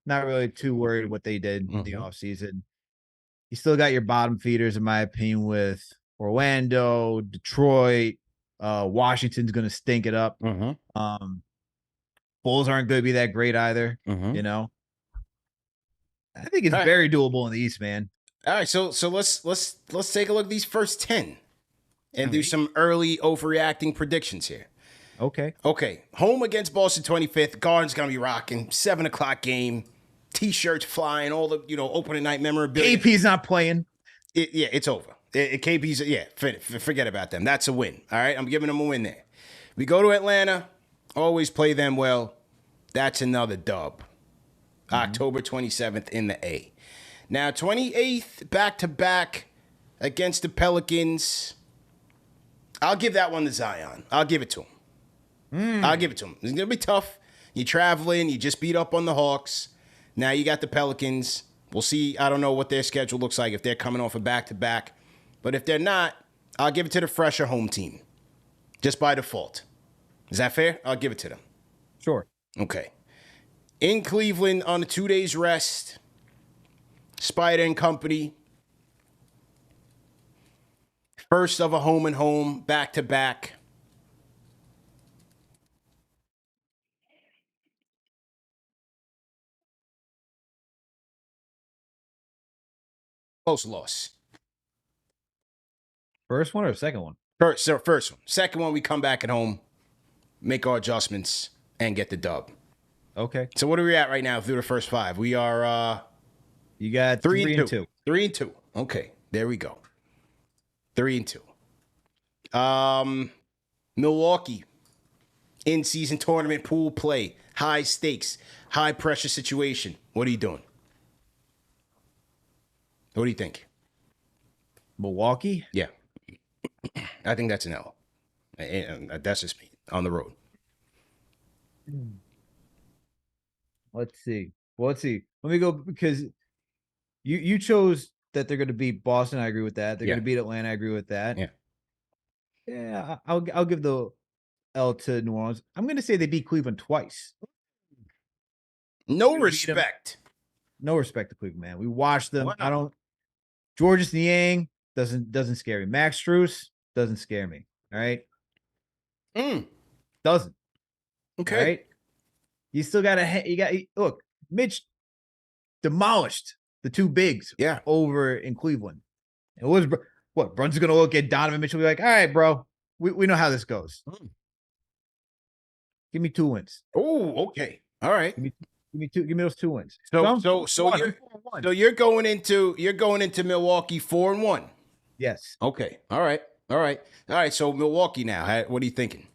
not really too worried what they did in the offseason. You still got your bottom feeders, in my opinion, with Orlando, Detroit, Washington's going to stink it up. Bulls aren't going to be that great either. I think it's very doable in the East, man. All right, so let's take a look at these first 10 and do some early overreacting predictions here. Okay. Home against Boston 25th. Garden's gonna be rocking. 7:00 game. T-shirts flying. All the opening night memorabilia. KP's not playing. It's over. KP's forget about them. That's a win. All right, I'm giving them a win there. We go to Atlanta. Always play them well. That's another dub. October 27th in the A. Now 28th back-to-back against the Pelicans. I'll give that one to Zion. I'll give it to him. I'll give it to them. It's going to be tough. You're traveling. You just beat up on the Hawks. Now you got the Pelicans. We'll see. I don't know what their schedule looks like if they're coming off a back-to-back. But if they're not, I'll give it to the fresher home team. Just by default. Is that fair? I'll give it to them. Sure. Okay. In Cleveland on a 2 days rest. Spider and company. First of a home and home, back-to-back. Close loss. First one or second one? First one. Second one, we come back at home, make our adjustments, and get the dub. Okay. So what are we at right now through the first 5? We are you got 3 and 2. 3 and 2. Okay, there we go. 3 and 2. Milwaukee, in-season tournament pool play, high stakes, high pressure situation. What are you doing? What do you think? Milwaukee? Yeah. I think that's an L. That's just me on the road. Let's see. Let me go because you chose that they're going to beat Boston. I agree with that. They're going to beat Atlanta. I agree with that. Yeah. Yeah, I'll give the L to New Orleans. I'm going to say they beat Cleveland twice. No respect. No respect to Cleveland, man. We watched them. I don't. Georges Niang doesn't scare me. Max Strus doesn't scare me. All right. Doesn't. Okay. All right. You still got look. Mitch demolished the two bigs. Yeah. Over in Cleveland. It was what Brunson's gonna look at Donovan Mitchell and be like, all right, bro, we know how this goes. Give me 2 wins. Oh, okay. All right. Give me those 2 wins. So you're going into Milwaukee 4-1. Yes. Okay. All right. So Milwaukee now. What are you thinking?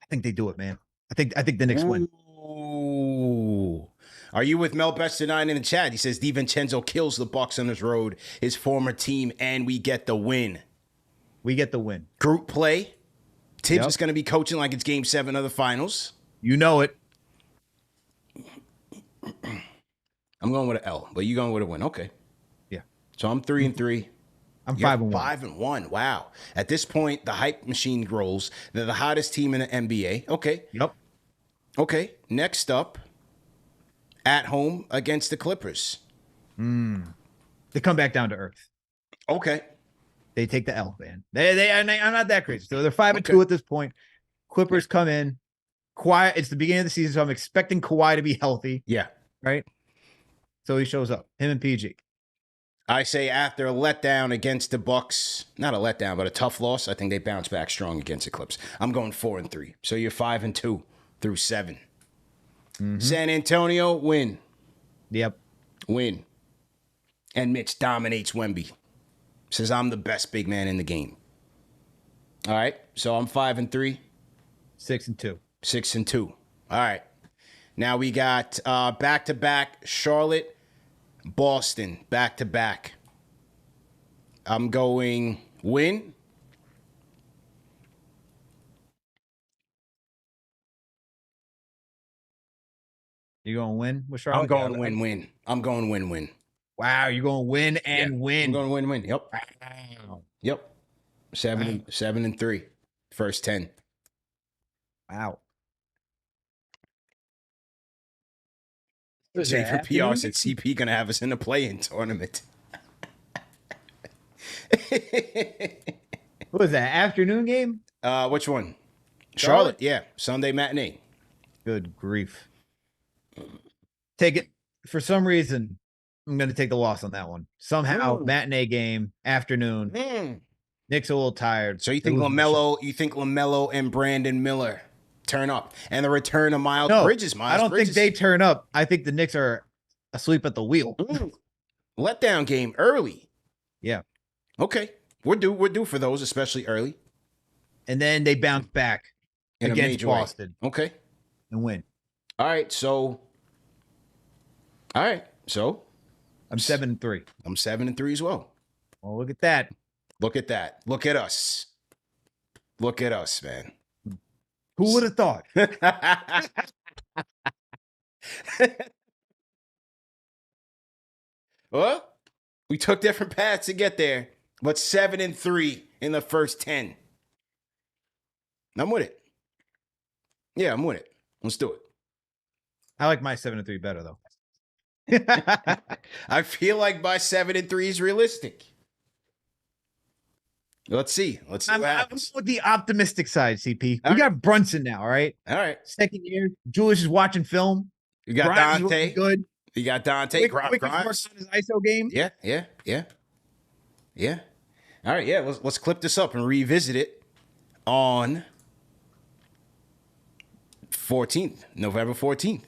I think they do it, man. I think the Knicks win. Ooh. Are you with Mel Best9 in the chat? He says DiVincenzo kills the Bucks on his road, his former team, and we get the win. We get the win. Group play. Tibbs is going to be coaching like it's Game 7 of the finals. You know it. I'm going with an L, but you're going with a win. Okay. Yeah. So I'm 3 and 3. I'm 5-1. 5-1. Wow. At this point, the hype machine rolls. They're the hottest team in the NBA. Okay. Yep. Okay. Next up, at home against the Clippers. They come back down to earth. Okay. They take the L, man. I'm not that crazy. So they're 5-2 at this point. Clippers come in. Kawhi, it's the beginning of the season, so I'm expecting Kawhi to be healthy. Yeah. Right? So he shows up. Him and PG. I say after a letdown against the Bucks, not a letdown, but a tough loss, I think they bounce back strong against the Clips. I'm going 4 and 3. So you're 5-2 through 7. San Antonio, win. Yep. Win. And Mitch dominates Wemby. Says I'm the best big man in the game. All right. So I'm 5 and 3. 6 and 2. 6 and 2. All right. Now we got back-to-back Charlotte, Boston, back-to-back. I'm going win. You going to win with Charlotte? I'm going win-win. I'm going win-win. Wow, you're going to win and win. I'm going win-win. Yep. Wow. Yep. 7 and 3. First 10. Wow. Jay for PR said CP gonna have us in a play-in tournament. What was that? Afternoon game? Which one? Charlotte, yeah. Sunday matinee. Good grief. Take it. For some reason, I'm going to take the loss on that one. Somehow, matinee game, afternoon. Knicks a little tired. So you think LaMelo and Brandon Miller turn up, and the return of Miles Bridges? I don't think they turn up. I think the Knicks are asleep at the wheel. Letdown game early. Yeah. Okay, we're due for those, especially early. And then they bounce back against Boston. Way. Okay, and win. All right, so I'm 7 and 3. I'm 7 and 3 as well. Well, look at that. Look at that. Look at us. Look at us, man. Who would have thought? Well, we took different paths to get there, but 7-3 in the first 10. I'm with it. Yeah, I'm with it. Let's do it. I like my 7-3 better though. I feel like my 7-3 is realistic. Let's see. Let's see what happens. I'm with the optimistic side, CP. All we got Brunson now, all right? All right. Second year. Julius is watching film. You got Grimes is Dante. looking good. You got Dante. Quick Grimes. on his ISO game. Yeah. All right, yeah. Let's clip this up and revisit it on 14th, November 14th.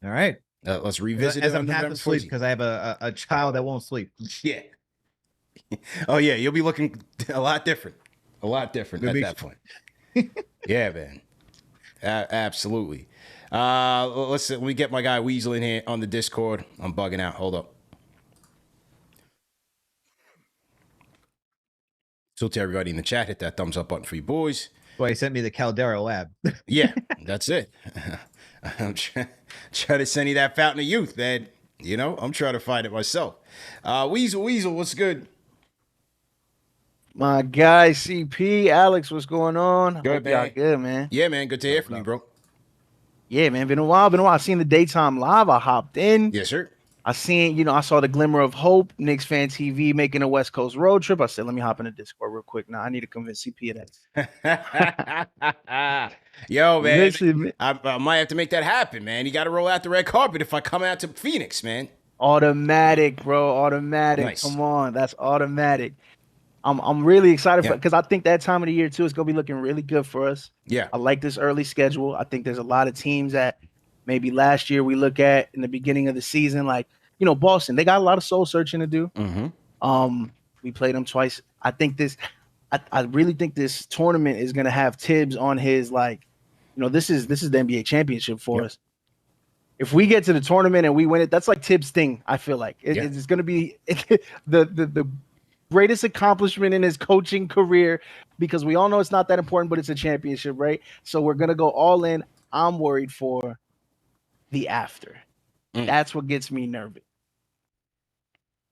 All right. Let's revisit as it on I'm half November asleep 14th. because I have a child that won't sleep. Yeah. Oh yeah, you'll be looking a lot different. A lot different at that point. Yeah, man. Absolutely. Let me get my guy Weasel in here on the Discord. I'm bugging out. Hold up. So to everybody in the chat, hit that thumbs up button for you boys. Well, he sent me the Caldera Lab. Yeah, that's it. I'm trying to send you that fountain of youth, man. You know, I'm trying to find it myself. Weasel, what's good? My guy, CP, Alex, what's going on? Good, Hope y'all man. good, man. Yeah, man. Good to hear from you, bro. Yeah, man. Been a while. I seen the daytime live. I hopped in. Yes, sir. I saw the glimmer of hope. Knicks Fan TV making a West Coast road trip. I said, let me hop in the Discord real quick. Now I need to convince CP of that. Yo, man. Listen, I might have to make that happen, man. You got to roll out the red carpet if I come out to Phoenix, man. automatic, bro. Automatic. Nice. Come on. That's automatic. I'm really excited because I think that time of the year too is gonna be looking really good for us. Yeah. I like this early schedule. I think there's a lot of teams that maybe last year we look at in the beginning of the season, like, Boston, they got a lot of soul searching to do. Mm-hmm. We played them twice. I really think this tournament is gonna have Tibbs on his, like, this is the NBA championship for us. If we get to the tournament and we win it, that's like Tibbs' thing. I feel like it's gonna be the greatest accomplishment in his coaching career, because we all know it's not that important, but it's a championship, right? So we're going to go all in. I'm worried for the after. That's what gets me nervous.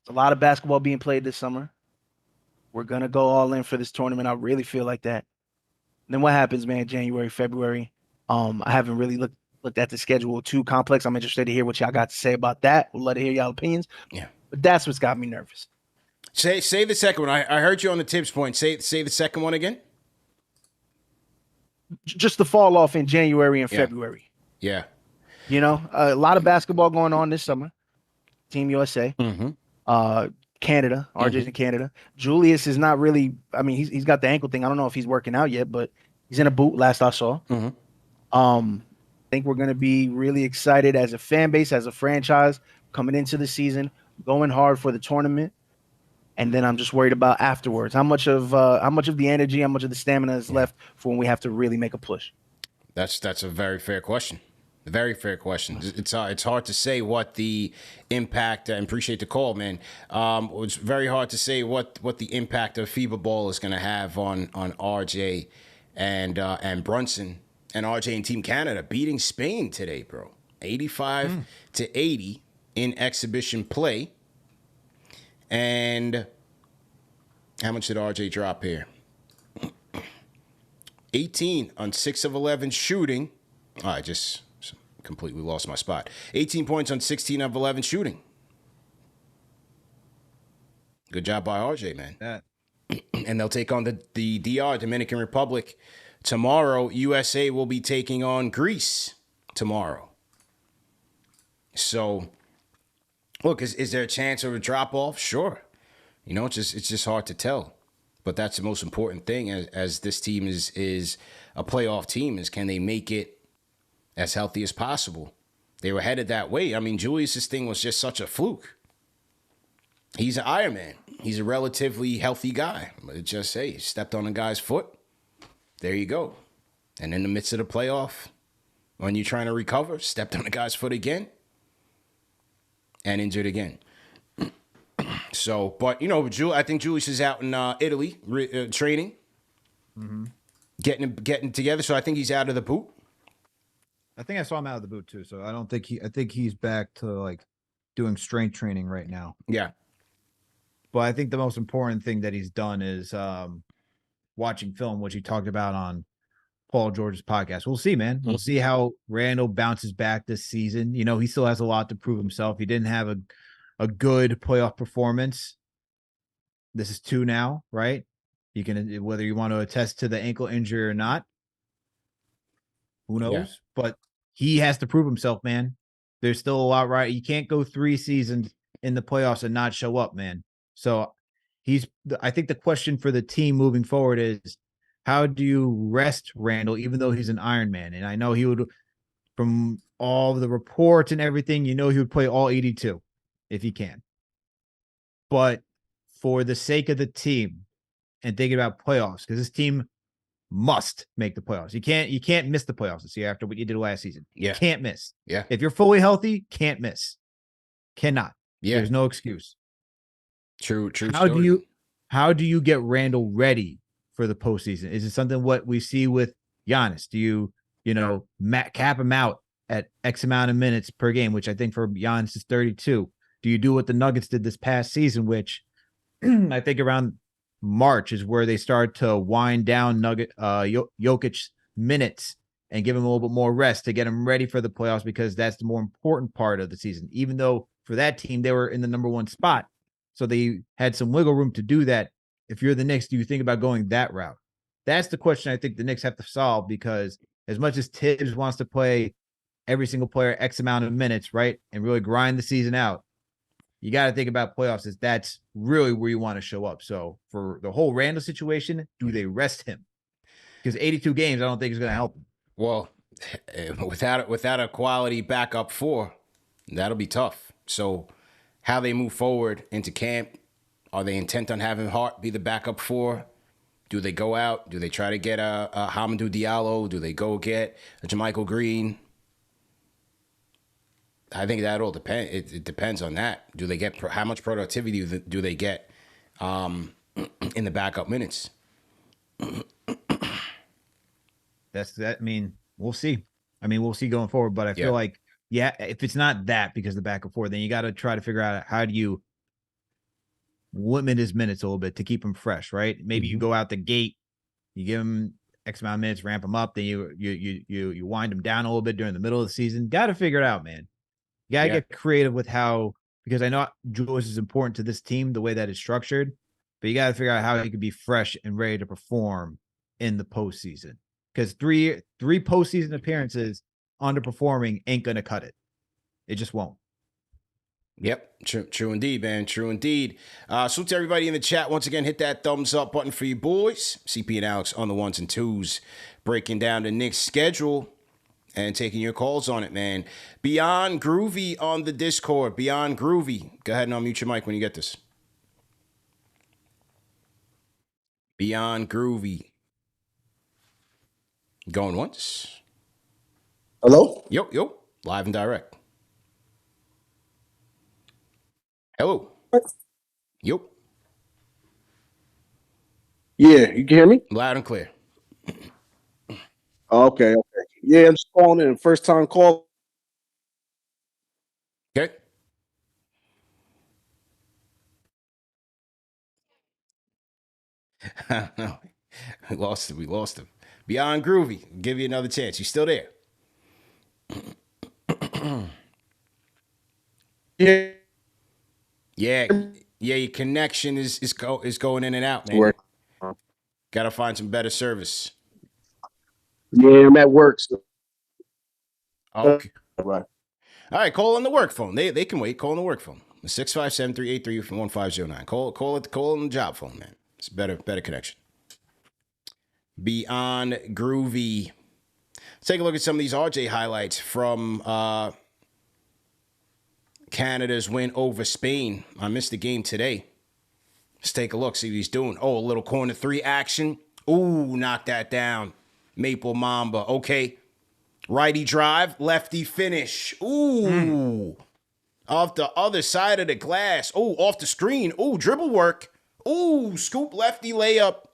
There's a lot of basketball being played this summer. We're going to go all in for this tournament. I really feel like that. And then what happens, man, January, February? I haven't really looked at the schedule too complex. I'm interested to hear what y'all got to say about that. We'll love to hear y'all opinions. Yeah. But that's what's got me nervous. Say the second one. I heard you on the Tibbs point. Say the second one again. Just the fall off in January and February. Yeah. A lot of basketball going on this summer. Team USA. Mm-hmm. Canada. RJ's in Canada. Julius is not really. I mean, he's got the ankle thing. I don't know if he's working out yet, but he's in a boot. Last I saw. Mm-hmm. I think we're going to be really excited as a fan base, as a franchise, coming into the season, going hard for the tournament. And then I'm just worried about afterwards. How much of the energy, how much of the stamina is left for when we have to really make a push? That's a very fair question. A very fair question. It's hard to say what the impact. I appreciate the call, man. It's very hard to say what the impact of FIBA ball is going to have on RJ and Brunson and RJ and Team Canada beating Spain today, bro. 85-80 in exhibition play. And how much did RJ drop here? 18 on 6 of 11 shooting. Oh, I just completely lost my spot. 18 points on 16 of 11 shooting. Good job by RJ, man. And they'll take on the DR, Dominican Republic, tomorrow. USA will be taking on Greece tomorrow. So, look, is there a chance of a drop-off? Sure. It's just hard to tell. But that's the most important thing as this team is a playoff team, is can they make it as healthy as possible? They were headed that way. I mean, Julius's thing was just such a fluke. He's an Iron Man. He's a relatively healthy guy. But it just, hey, stepped on a guy's foot. There you go. And in the midst of the playoff, when you're trying to recover, stepped on a guy's foot again and injured again. So, but, I think Julius is out in Italy training. getting together. So I think he's out of the boot. I think I saw him out of the boot too. So I don't think I think he's back to like doing strength training right now. Yeah. But I think the most important thing that he's done is watching film, which he talked about on Paul George's podcast. We'll see, man. We'll see how Randall bounces back this season. You know, he still has a lot to prove himself. He didn't have a good playoff performance. This is 2 now, right? You can, whether you want to attest to the ankle injury or not, who knows? Yeah. But he has to prove himself, man. There's still a lot, right? You can't go 3 seasons in the playoffs and not show up, man. So I think the question for the team moving forward is, how do you rest Randall, even though he's an Iron Man? And I know he would, from all the reports and everything, you know, he would play all 82 if he can. But for the sake of the team and thinking about playoffs, because this team must make the playoffs. You can't miss the playoffs this year after what you did last season. Yeah. You can't miss. Yeah. If you're fully healthy, can't miss. Cannot. Yeah. There's no excuse. True. How do you get Randall ready for the postseason? Is it something what we see with Giannis? Do you cap him out at X amount of minutes per game, which I think for Giannis is 32? Do you do what the Nuggets did this past season, which I think around March is where they start to wind down Jokic's minutes and give him a little bit more rest to get him ready for the playoffs, because that's the more important part of the season. Even though for that team, they were in the number 1 spot. So they had some wiggle room to do that. If you're the Knicks, do you think about going that route? That's the question I think the Knicks have to solve, because as much as Tibbs wants to play every single player X amount of minutes, right, and really grind the season out, you got to think about playoffs as that's really where you want to show up. So for the whole Randall situation, do they rest him? Because 82 games, I don't think is going to help him. Well, without a quality backup 4, that'll be tough. So how they move forward into camp, are they intent on having Hart be the backup 4? Do they go out? Do they try to get a Hamidou Diallo? Do they go get a JaMychal Green? I think that all depends. It depends on that. Do they get how much productivity do they get in the backup minutes? That's that. I mean, we'll see. We'll see going forward. But I feel like, if it's not that because the backup 4, then you got to try to figure out how do you limit his minutes a little bit to keep him fresh, right? Maybe you go out the gate, you give him X amount of minutes, ramp him up, then you wind him down a little bit during the middle of the season. Got to figure it out, man. You got to get creative with how, because I know Julius is important to this team, the way that it's structured, but you got to figure out how he could be fresh and ready to perform in the postseason. Because three postseason appearances underperforming ain't going to cut it. It just won't. Yep, true indeed, man. True indeed. Salute to everybody in the chat. Once again, hit that thumbs up button for you boys. CP and Alex on the 1s and 2s, breaking down the Knicks schedule and taking your calls on it, man. Beyond Groovy on the Discord. Beyond Groovy. Go ahead and unmute your mic when you get this. Beyond Groovy. Going once. Hello? Yo. Live and direct. Hello. Yo. Yeah, you can hear me? Loud and clear. Okay. Yeah, I'm just calling in. First time call. Okay. No, we lost him. Beyond Groovy. Give you another chance. You still there? Yeah. Yeah, your connection is going in and out, man. Gotta find some better service. Yeah, I'm at work. So. Okay. Right. All right, call on the work phone. They can wait. Call on the work phone. 657-383-1509. Call on the job phone, man. It's better connection. Beyond Groovy. Let's take a look at some of these RJ highlights from Canada's win over Spain. I missed the game today. Let's take a look, see what he's doing. Oh, a little corner 3 action. Ooh, knock that down. Maple Mamba. Okay. Righty drive, lefty finish. Ooh. Off the other side of the glass. Ooh, off the screen. Ooh, dribble work. Ooh, scoop lefty layup.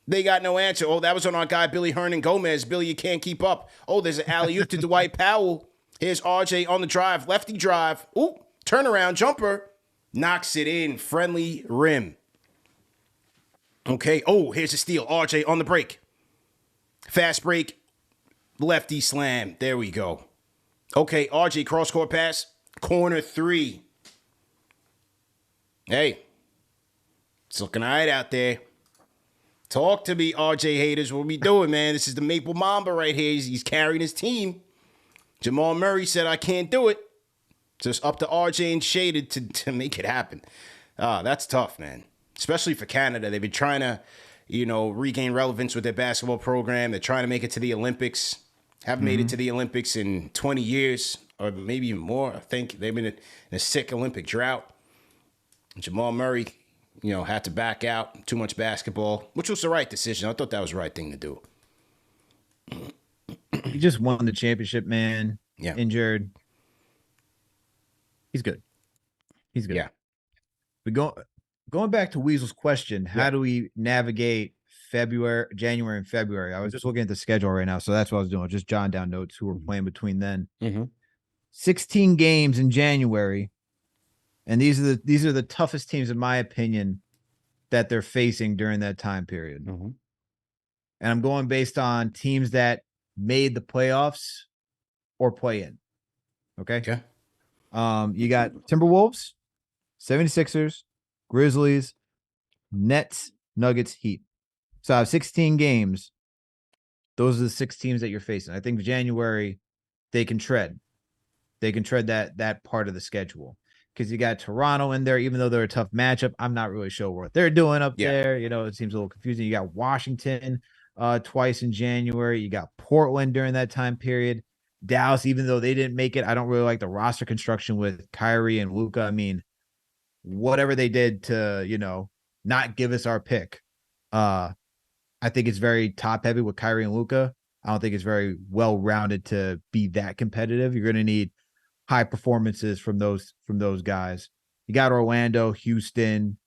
They got no answer. Oh, that was on our guy, Billy Hernan Gomez. Billy, you can't keep up. Oh, there's an alley-oop to Dwight Powell. Here's RJ on the drive, lefty drive. Ooh, turnaround jumper. Knocks it in, friendly rim. Okay, oh, here's a steal. RJ on the break. Fast break, lefty slam. There we go. Okay, RJ cross-court pass, corner three. Hey, it's looking all right out there. Talk to me, RJ haters. What we doing, man? This is the Maple Mamba right here. He's carrying his team. Jamal Murray said, I can't do it. Just up to RJ and Shaded to make it happen. That's tough, man. Especially for Canada. They've been trying to, regain relevance with their basketball program. They're trying to make it to the Olympics. Haven't made it to the Olympics in 20 years, or maybe even more. I think they've been in a sick Olympic drought. Jamal Murray, had to back out. Too much basketball, which was the right decision. I thought that was the right thing to do. He just won the championship, man. Yeah. Injured. He's good. He's good. Yeah. But going back to Weasel's question, how do we navigate January and February? I was just looking at the schedule right now, so that's what I was doing. Just jotting down notes who were playing between then. 16 games in January, and these are the toughest teams, in my opinion, that they're facing during that time period. And I'm going based on teams that made the playoffs or play in. Okay. You got Timberwolves, 76ers, Grizzlies, Nets, Nuggets, Heat. So I have 16 games. Those are the 6 teams that you're facing. I think January, they can tread. They can tread that part of the schedule. Because you got Toronto in there, even though they're a tough matchup. I'm not really sure what they're doing up there. It seems a little confusing. You got Washington twice in January. You got Portland during that time period. Dallas, even though they didn't make it, I don't really like the roster construction with Kyrie and Luka. I mean, whatever they did to, not give us our pick. I think it's very top heavy with Kyrie and Luka. I don't think it's very well rounded to be that competitive. You're going to need high performances from those guys. You got Orlando, Houston,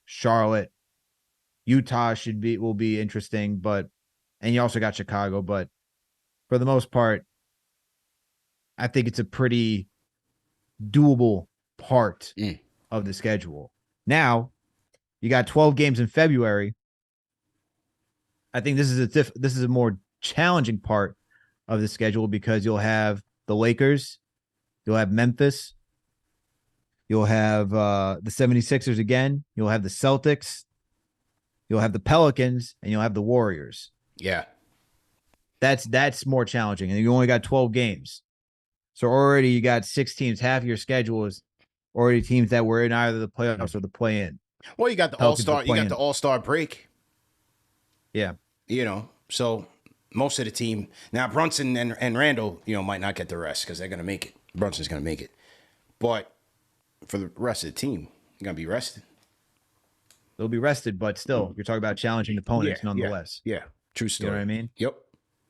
Charlotte, Utah will be interesting, and you also got Chicago, but for the most part, I think it's a pretty doable part of the schedule. Now, you got 12 games in February. I think this is a more challenging part of the schedule because you'll have the Lakers, you'll have Memphis, you'll have the 76ers again, you'll have the Celtics, you'll have the Pelicans, and you'll have the Warriors. Yeah. That's more challenging. And you only got 12 games. So already you got 6 teams. Half of your schedule is already teams that were in either the playoffs or the play-in. Well, you got the All-Star, you got the All-Star break. Yeah. So most of the team now, Brunson and Randall, might not get the rest because they're gonna make it. Brunson's gonna make it, but for the rest of the team, you're gonna be rested. They'll be rested, but still, you're talking about challenging opponents nonetheless. Yeah, true story. You know what I mean? Yep.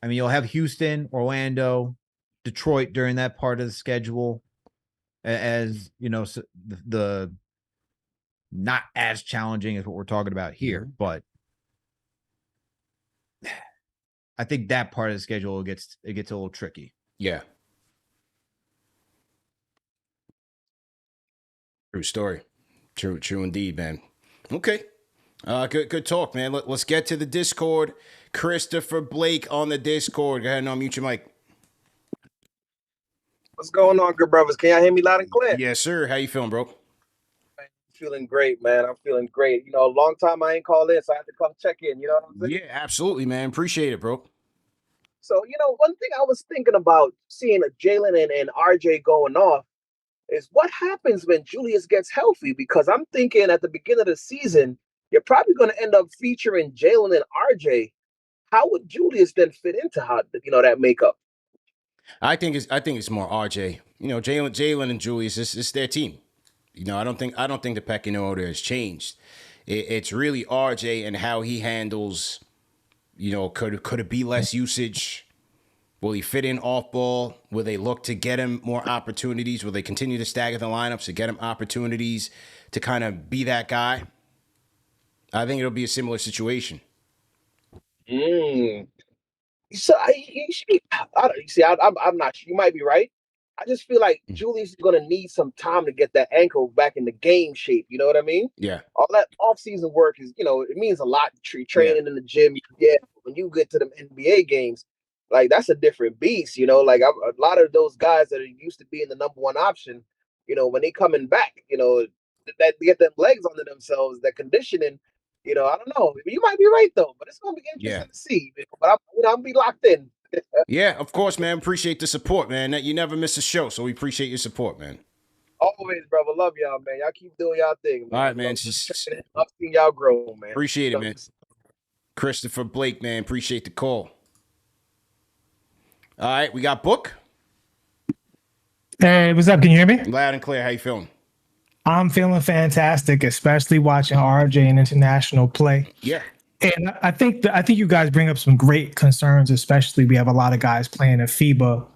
I mean, you'll have Houston, Orlando, Detroit during that part of the schedule, as the not as challenging as what we're talking about here, but I think that part of the schedule gets a little tricky. Yeah. True story. True indeed, man. Okay. Good talk, man. Let's get to the Discord. Christopher Blake on the Discord. Go ahead and unmute your mic. What's going on, good brothers? Can y'all hear me loud and clear? Yes, sir. How you feeling, bro? I'm feeling great, man. I'm feeling great. A long time I ain't called in, so I had to come check in. You know what I'm saying? Yeah, absolutely, man. Appreciate it, bro. So, one thing I was thinking about seeing Jalen and RJ going off is what happens when Julius gets healthy? Because I'm thinking at the beginning of the season, you're probably going to end up featuring Jalen and RJ. How would Julius then fit into that makeup? I think it's more RJ. Jalen and Julius, it's their team. I don't think the pecking order has changed. It's really RJ and how he handles. Could it be less usage? Will he fit in off ball? Will they look to get him more opportunities? Will they continue to stagger the lineups to get him opportunities to kind of be that guy? I think it'll be a similar situation. So I'm not sure. You might be right. I just feel like Julius is going to need some time to get that ankle back in the game shape. You know what I mean? Yeah. All that off-season work is, it means a lot. Training in the gym. Yeah. When you get to the NBA games, like that's a different beast. Like a lot of those guys that are used to being the number one option, when they coming back, that they get them legs under themselves, that conditioning. I don't know. You might be right though, but it's gonna be interesting to see. But I'm be locked in. Yeah, of course, man. Appreciate the support, man. You never miss a show, so we appreciate your support, man. Always, brother. Love y'all, man. Y'all keep doing y'all thing, man. All right, man. I've seen y'all grow, man. Appreciate it, man. Christopher Blake, man. Appreciate the call. All right, we got Book. Hey, what's up? Can you hear me? Loud and clear. How you feeling? I'm feeling fantastic, especially watching RJ in international play. Yeah. And I think you guys bring up some great concerns, especially we have a lot of guys playing at FIBA.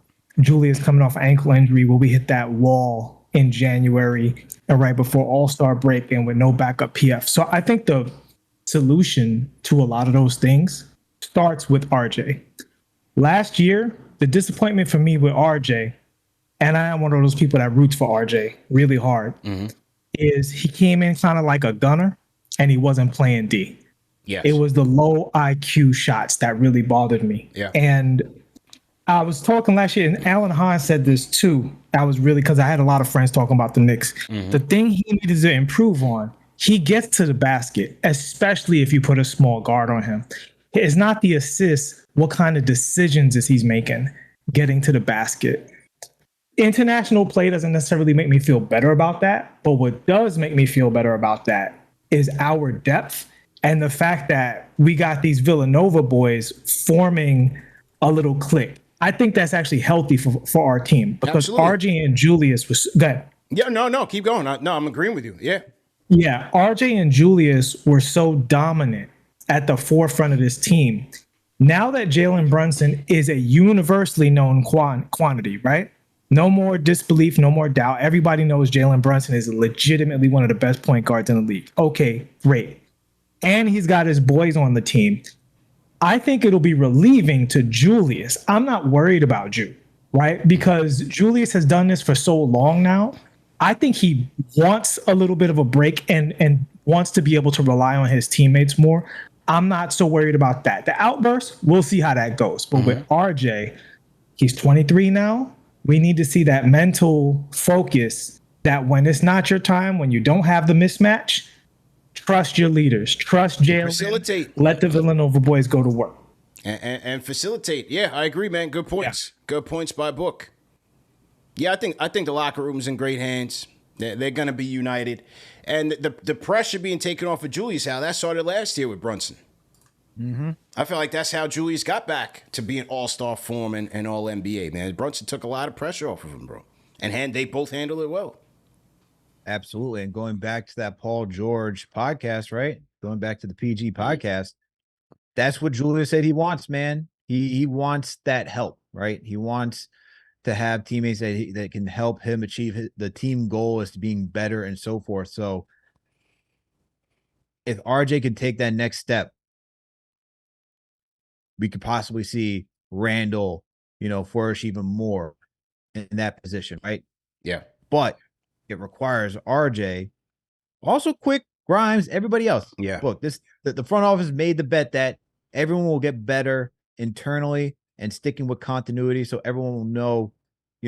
Julius coming off ankle injury. Will we hit that wall in January and right before All-Star break and with no backup PF? So I think the solution to a lot of those things starts with RJ. Last year, the disappointment for me with RJ, and I am one of those people that roots for RJ really hard, is he came in kind of like a gunner and he wasn't playing D. Yes. It was the low IQ shots that really bothered me. Yeah. And I was talking last year, and Alan Hahn said this too. I was really, because I had a lot of friends talking about the Knicks. The thing he needed to improve on, he gets to the basket, especially if you put a small guard on him. It's not the assists. What kind of decisions is he making getting to the basket? International play doesn't necessarily make me feel better about that. But what does make me feel better about that is our depth and the fact that we got these Villanova boys forming a little clique. I think that's actually healthy for our team because RJ and Julius was good. Yeah, no, keep going. No, I'm agreeing with you. Yeah. Yeah, RJ and Julius were so dominant at the forefront of this team. Now that Jalen Brunson is a universally known quantity, right? No more disbelief, no more doubt. Everybody knows Jalen Brunson is legitimately one of the best point guards in the league. Okay, great. And he's got his boys on the team. I think it'll be relieving to Julius. I'm not worried about Ju, right? Because Julius has done this for so long now. I think he wants a little bit of a break and wants to be able to rely on his teammates more. I'm not so worried about that. The outburst, we'll see how that goes. But with RJ, he's 23 now. We need to see that mental focus that when it's not your time, when you don't have the mismatch, trust your leaders. Trust Jalen. Facilitate. Let the Villanova boys go to work. And facilitate. Yeah, I agree, man. Good points. Yeah. Good points by Book. Yeah, I think the locker room's in great hands. They're going to be united. And the pressure being taken off of Julius, how that started last year with Brunson. I feel like that's how Julius got back to being all-star form and all-NBA, man. Brunson took a lot of pressure off of him, bro. And they both handled it well. Absolutely. And going back to that Paul George podcast, right? Going back to the PG podcast, that's what Julius said he wants, man. He wants that help, right? He wants to have teammates that can help him achieve the team goal as to being better and so forth. So if RJ can take that next step, we could possibly see Randall, flourish even more in that position, right? Yeah. But it requires RJ, also Quick, Grimes, everybody else. Yeah. Look, the front office made the bet that everyone will get better internally and sticking with continuity, so everyone will know,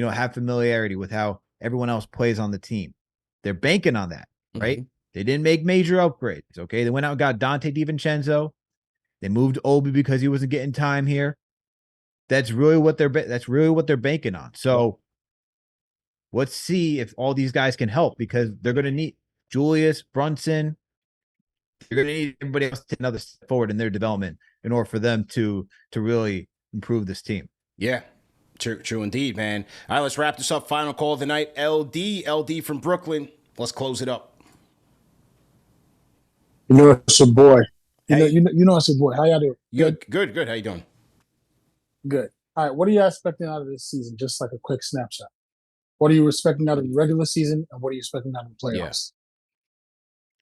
have familiarity with how everyone else plays on the team. They're banking on that, right? They didn't make major upgrades. Okay, they went out and got Dante DiVincenzo. They moved Obi because he wasn't getting time here. That's really what they're banking on. So let's see if all these guys can help because they're going to need Julius, Brunson. They're going to need everybody else to take another step forward in their development in order for them to really improve this team. Yeah, true indeed, man. All right, let's wrap this up. Final call of the night. LD from Brooklyn. Let's close it up. It's a boy. You know it's a boy. How y'all doing? Good. How you doing? Good. All right. What are you expecting out of this season? Just like a quick snapshot. What are you expecting out of the regular season, and what are you expecting out of the playoffs?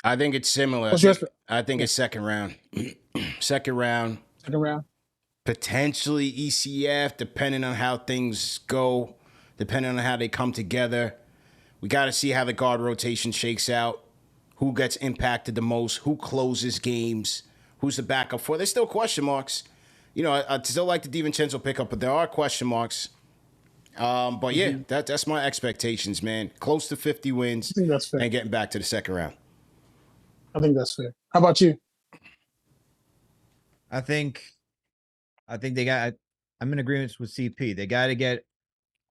I think it's similar. What's your I think it's second round. Second round. second round? Potentially ECF, depending on how things go, depending on how they come together. We got to see how the guard rotation shakes out. Who gets impacted the most? Who closes games? Who's the backup for? There's still question marks. You know, I still like the DiVincenzo pickup, but there are question marks. But yeah, that's my expectations, man. Close to 50 wins I think that's fair. and getting back to the second round. I think that's fair. How about you? I think they got. I'm in agreement with CP. They got to get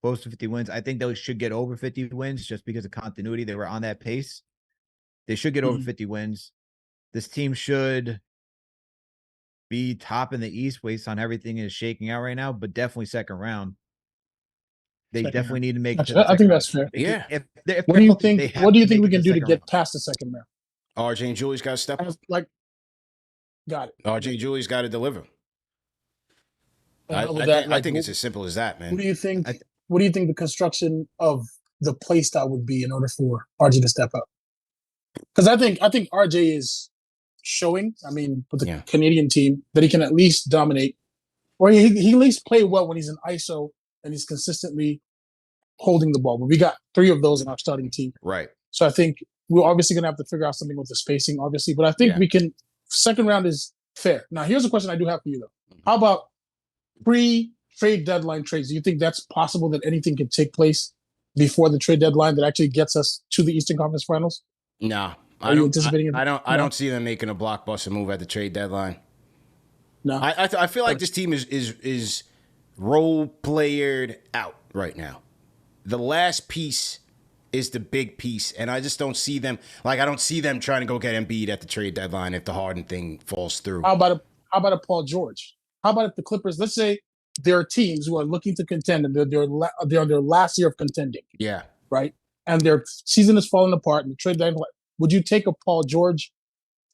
close to 50 wins. I think they should get over 50 wins just because of continuity. They were on that pace. They should get over 50 wins. This team should be top in the East based on everything is shaking out right now, but definitely second round. They definitely need to make. Gotcha. I think that's fair. Yeah. What do you think? What do you think we can do to get past the second round? RJ and Julie's got to step up. Got it. RJ and Julie's got to deliver. I think it's as simple as that, man. What do you think? What do you think the construction of the play style would be in order for RJ to step up? Because I think RJ is showing. I mean, with the Canadian team, that he can at least dominate, or he at least play well when he's in ISO and he's consistently holding the ball. But we got 3 of those in our starting team, right? So I think we're obviously gonna have to figure out something with the spacing, obviously. But I think we can. Second round is fair. Now, here's a question I do have for you though. How about pre-trade deadline trades? Do you think that's possible that anything can take place before the trade deadline that actually gets us to the Eastern Conference Finals? No, I don't see them making a blockbuster move at the trade deadline. No, I feel like this team is role playered out right now. The last piece is the big piece, and I just don't see them. Like, I don't see them trying to go get Embiid at the trade deadline if the Harden thing falls through. How about a Paul George? How about if the Clippers? Let's say there are teams who are looking to contend, and they're on their last year of contending. Yeah, right. And their season is falling apart, and the trade deadline. Would you take a Paul George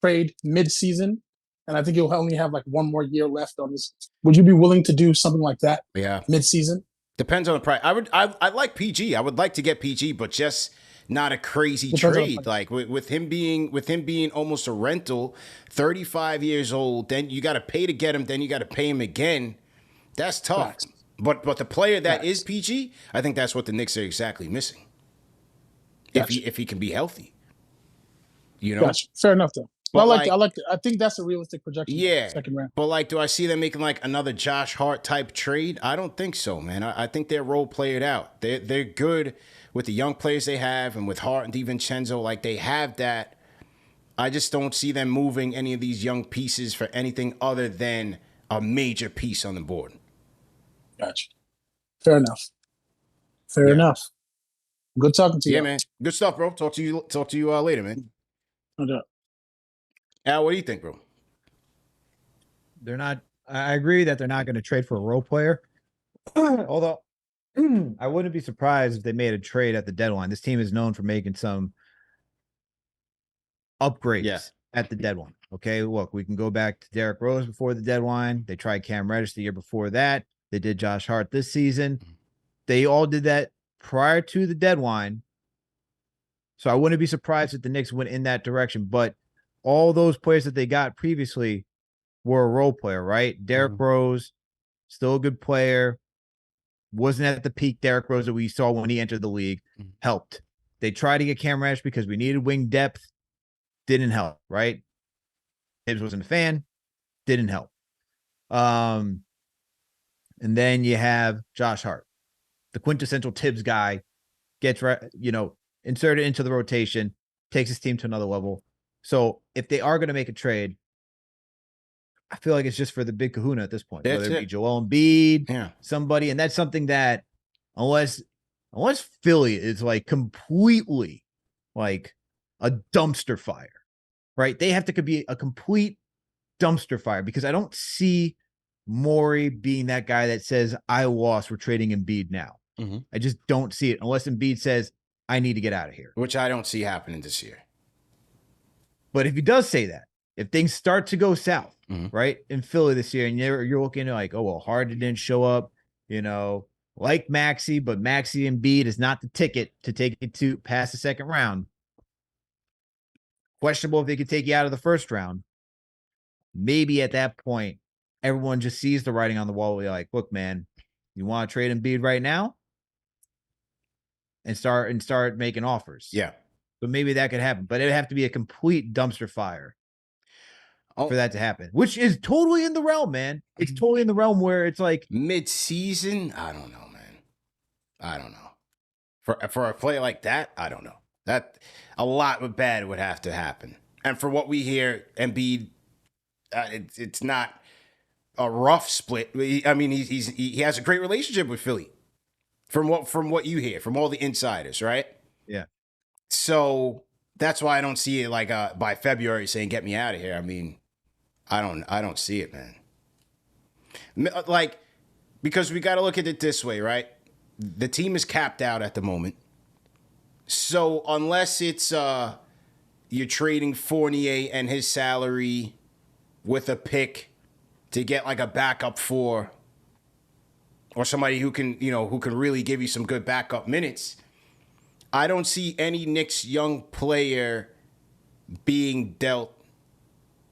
trade mid-season? And I think he'll only have like 1 more year left on this. Would you be willing to do something like that? Yeah, mid-season. Depends on the price. I like PG. I would like to get PG, but just not a crazy trade. Like with him being almost a rental, 35 years old. Then you got to pay to get him. Then you got to pay him again. That's tough. Facts. But the player that is PG, I think that's what the Knicks are exactly missing. Gotcha. If he can be healthy. You know, gotcha. Fair enough though. But I think that's a realistic projection. Yeah, second round. But like, do I see them making like another Josh Hart type trade? I don't think so, man. I think they're role played out. They're good with the young players they have, and with Hart and DiVincenzo, like they have that. I just don't see them moving any of these young pieces for anything other than a major piece on the board. Gotcha. Fair enough. Fair enough. Good talking to you. Yeah, man. Good stuff, bro. Talk to you later, man. No doubt. Al, what do you think, bro? They're not. I agree that they're not going to trade for a role player. Although I wouldn't be surprised if they made a trade at the deadline. This team is known for making some upgrades at the deadline. Okay, look, we can go back to Derrick Rose before the deadline. They tried Cam Reddish the year before that. They did Josh Hart this season. They all did that prior to the deadline. So I wouldn't be surprised if the Knicks went in that direction. But all those players that they got previously were a role player, right? Derrick Rose, still a good player. Wasn't at the peak Derrick Rose that we saw when he entered the league. Helped. They tried to get Cam Reddish because we needed wing depth. Didn't help, right? Tibbs wasn't a fan. Didn't help. And then you have Josh Hart, the quintessential Tibbs guy, gets inserted into the rotation, takes his team to another level. So if they are going to make a trade, I feel like it's just for the big kahuna at this point. That's whether it be Joel Embiid, somebody, and that's something that unless Philly is like completely like a dumpster fire, right? They have to be a complete dumpster fire because I don't see Morey being that guy that says, I lost, we're trading Embiid now. I just don't see it unless Embiid says, I need to get out of here. Which I don't see happening this year. But if he does say that, if things start to go south, right, in Philly this year, and you're looking at like, oh, well, Harden didn't show up, like Maxey, but Maxey and Embiid is not the ticket to take it to past the second round. questionable if they could take you out of the first round. Maybe at that point, everyone just sees the writing on the wall. We're like, look, man, you want to trade Embiid right now? And start making offers. Yeah. But maybe that could happen. But it would have to be a complete dumpster fire for that to happen, which is totally in the realm, man. It's totally in the realm where it's like mid-season. I don't know, man. I don't know. For a play like that, I don't know. That a lot of bad would have to happen. And for what we hear, Embiid, it's not a rough split. I mean, he has a great relationship with Philly. From what you hear, from all the insiders, right? Yeah. So that's why I don't see it like by February saying get me out of here. I mean, I don't see it, man. Like, because we got to look at it this way, right? The team is capped out at the moment. So unless it's you're trading Fournier and his salary with a pick to get like a backup four, or somebody who can really give you some good backup minutes, I don't see any Knicks young player being dealt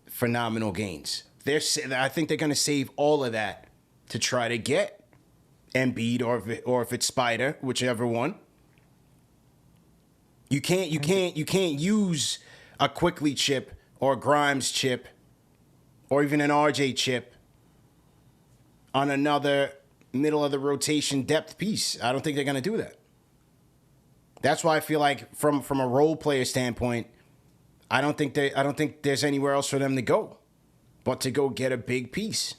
phenomenal gains. I think they're going to save all of that to try to get Embiid or if it's Spider, whichever one. You can't use a Quickly chip or a Grimes chip or even an RJ chip on another middle of the rotation depth piece. I don't think they're going to do that. That's why I feel like from a role player standpoint, I don't think there's anywhere else for them to go but to go get a big piece.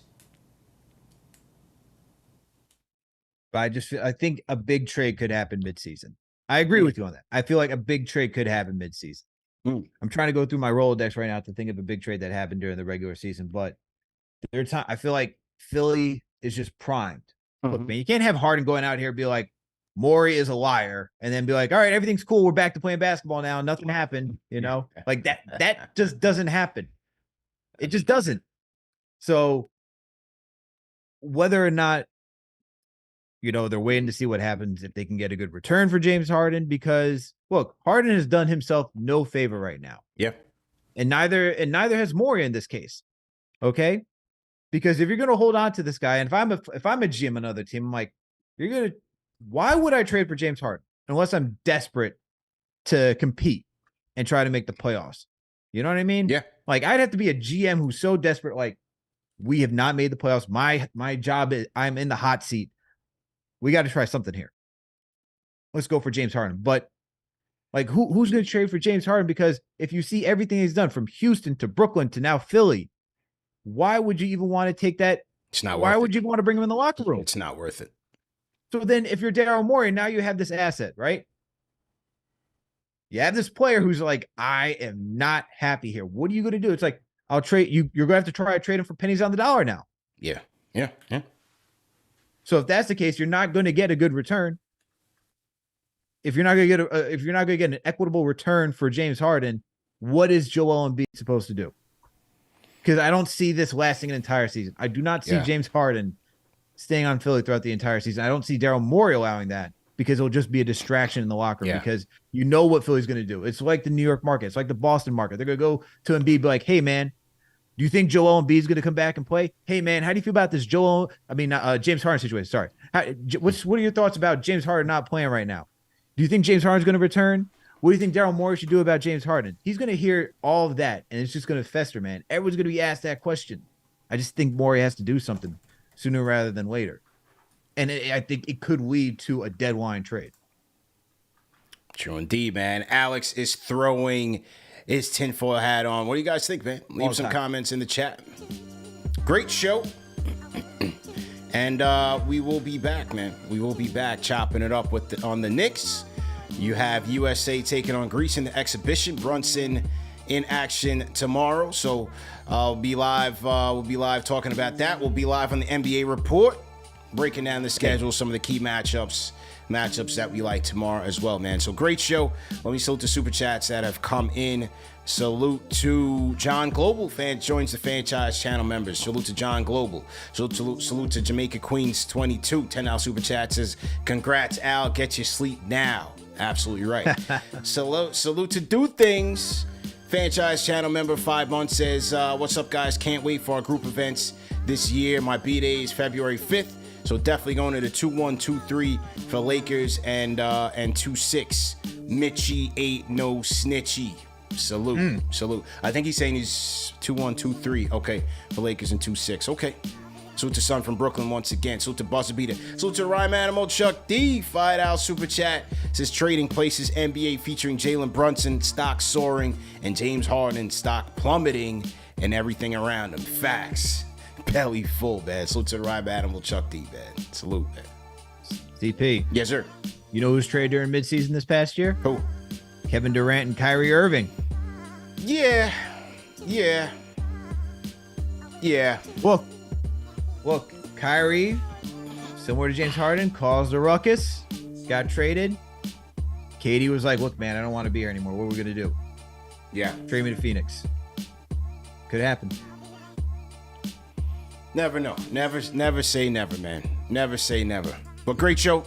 But I think a big trade could happen midseason. I agree with you on that. I feel like a big trade could happen midseason. I'm trying to go through my Rolodex right now to think of a big trade that happened during the regular season, but I feel like Philly is just primed. Look, man, you can't have Harden going out here and be like, Morey is a liar, and then be like, all right, everything's cool. We're back to playing basketball now. Nothing happened, Like that just doesn't happen. It just doesn't. So whether or not, they're waiting to see what happens if they can get a good return for James Harden, because look, Harden has done himself no favor right now. Yeah. And neither has Morey in this case. Okay? Because if you're going to hold on to this guy, and if I'm a GM on another team, I'm like, why would I trade for James Harden unless I'm desperate to compete and try to make the playoffs? You know what I mean? Yeah. Like, I'd have to be a GM who's so desperate, like, we have not made the playoffs. My job is I'm in the hot seat. We got to try something here. Let's go for James Harden. But like, who's going to trade for James Harden? Because if you see everything he's done from Houston to Brooklyn to now Philly, why would you even want to take that? It's not. Why would you want to bring him in the locker room? It's not worth it. So then, if you're Daryl Morey, now you have this asset, right? You have this player who's like, I am not happy here. What are you going to do? It's like, I'll trade you. You're going to have to try to trade him for pennies on the dollar now. Yeah. So if that's the case, you're not going to get a good return. If you're not going to get an equitable return for James Harden, what is Joel Embiid supposed to do? Because I don't see this lasting an entire season. I do not see James Harden staying on Philly throughout the entire season. I don't see Daryl Morey allowing that, because it'll just be a distraction in the locker room, because you know what Philly's going to do. It's like the New York market. It's like the Boston market. They're going to go to Embiid, be like, hey, man, do you think Joel Embiid's going to come back and play? Hey, man, how do you feel about this James Harden situation? Sorry. What are your thoughts about James Harden not playing right now? Do you think James Harden's going to return? What do you think Daryl Morey should do about James Harden? He's going to hear all of that, and it's just going to fester, man. Everyone's going to be asked that question. I just think Morey has to do something sooner rather than later. And I think it could lead to a deadline trade. True indeed, man. Alex is throwing his tinfoil hat on. What do you guys think, man? Leave some comments in the chat. Great show. And we will be back, man. We will be back chopping it up on the Knicks. You have USA taking on Greece in the exhibition. Brunson in action tomorrow. So we'll be live talking about that. We'll be live on the NBA report, breaking down the schedule, some of the key matchups that we like tomorrow as well, man. So great show. Let me salute the Superchats that have come in. Salute to John Global, joins the Fanchise channel members. Salute to John Global. Salute to Jamaica Queens 22. $10 Super Chat says, congrats, Al. Get your sleep now. Absolutely right. Salute to Do Things Fanchise channel member, 5 months, says, what's up, guys? Can't wait for our group events this year. My B-Day is February 5th, so definitely going to the 2-1-2-3 for Lakers and 2-6. Mitchie ain't no snitchy. Salute. I think he's saying he's 2-1-2-3. Okay, for Lakers and 2-6. Okay. Salute to Son from Brooklyn once again. Salute to Buzzer Beater. Salute to Rhyme Animal Chuck D. $5 super chat. Says trading places NBA featuring Jalen Brunson, stock soaring, and James Harden, stock plummeting, and everything around him. Facts. Belly full, man. Salute to the Rhyme Animal Chuck D, man. Salute, man. CP. Yes, sir. You know who's traded during midseason this past year? Who? Kevin Durant and Kyrie Irving. Yeah. Look, Kyrie, similar to James Harden, caused a ruckus, got traded. Katie was like, look, man, I don't want to be here anymore. What are we going to do? Yeah. Trade me to Phoenix. Could happen. Never know. Never say never, man. Never say never. But great show,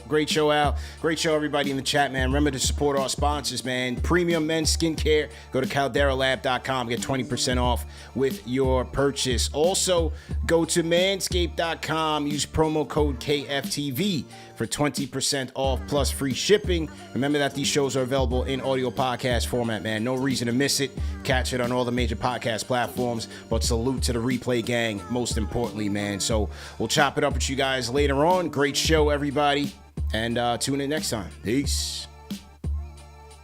Al. Great show, everybody in the chat, man. Remember to support our sponsors, man. Premium men's skincare. Go to CalderaLab.com. Get 20% off with your purchase. Also, go to Manscaped.com. Use promo code KFTV for 20% off plus free shipping. Remember that these shows are available in audio podcast format, man. No reason to miss it. Catch it on all the major podcast platforms. But salute to the replay gang, most importantly, man. So we'll chop it up with you guys later on. Great show, everybody. And tune in next time. Peace.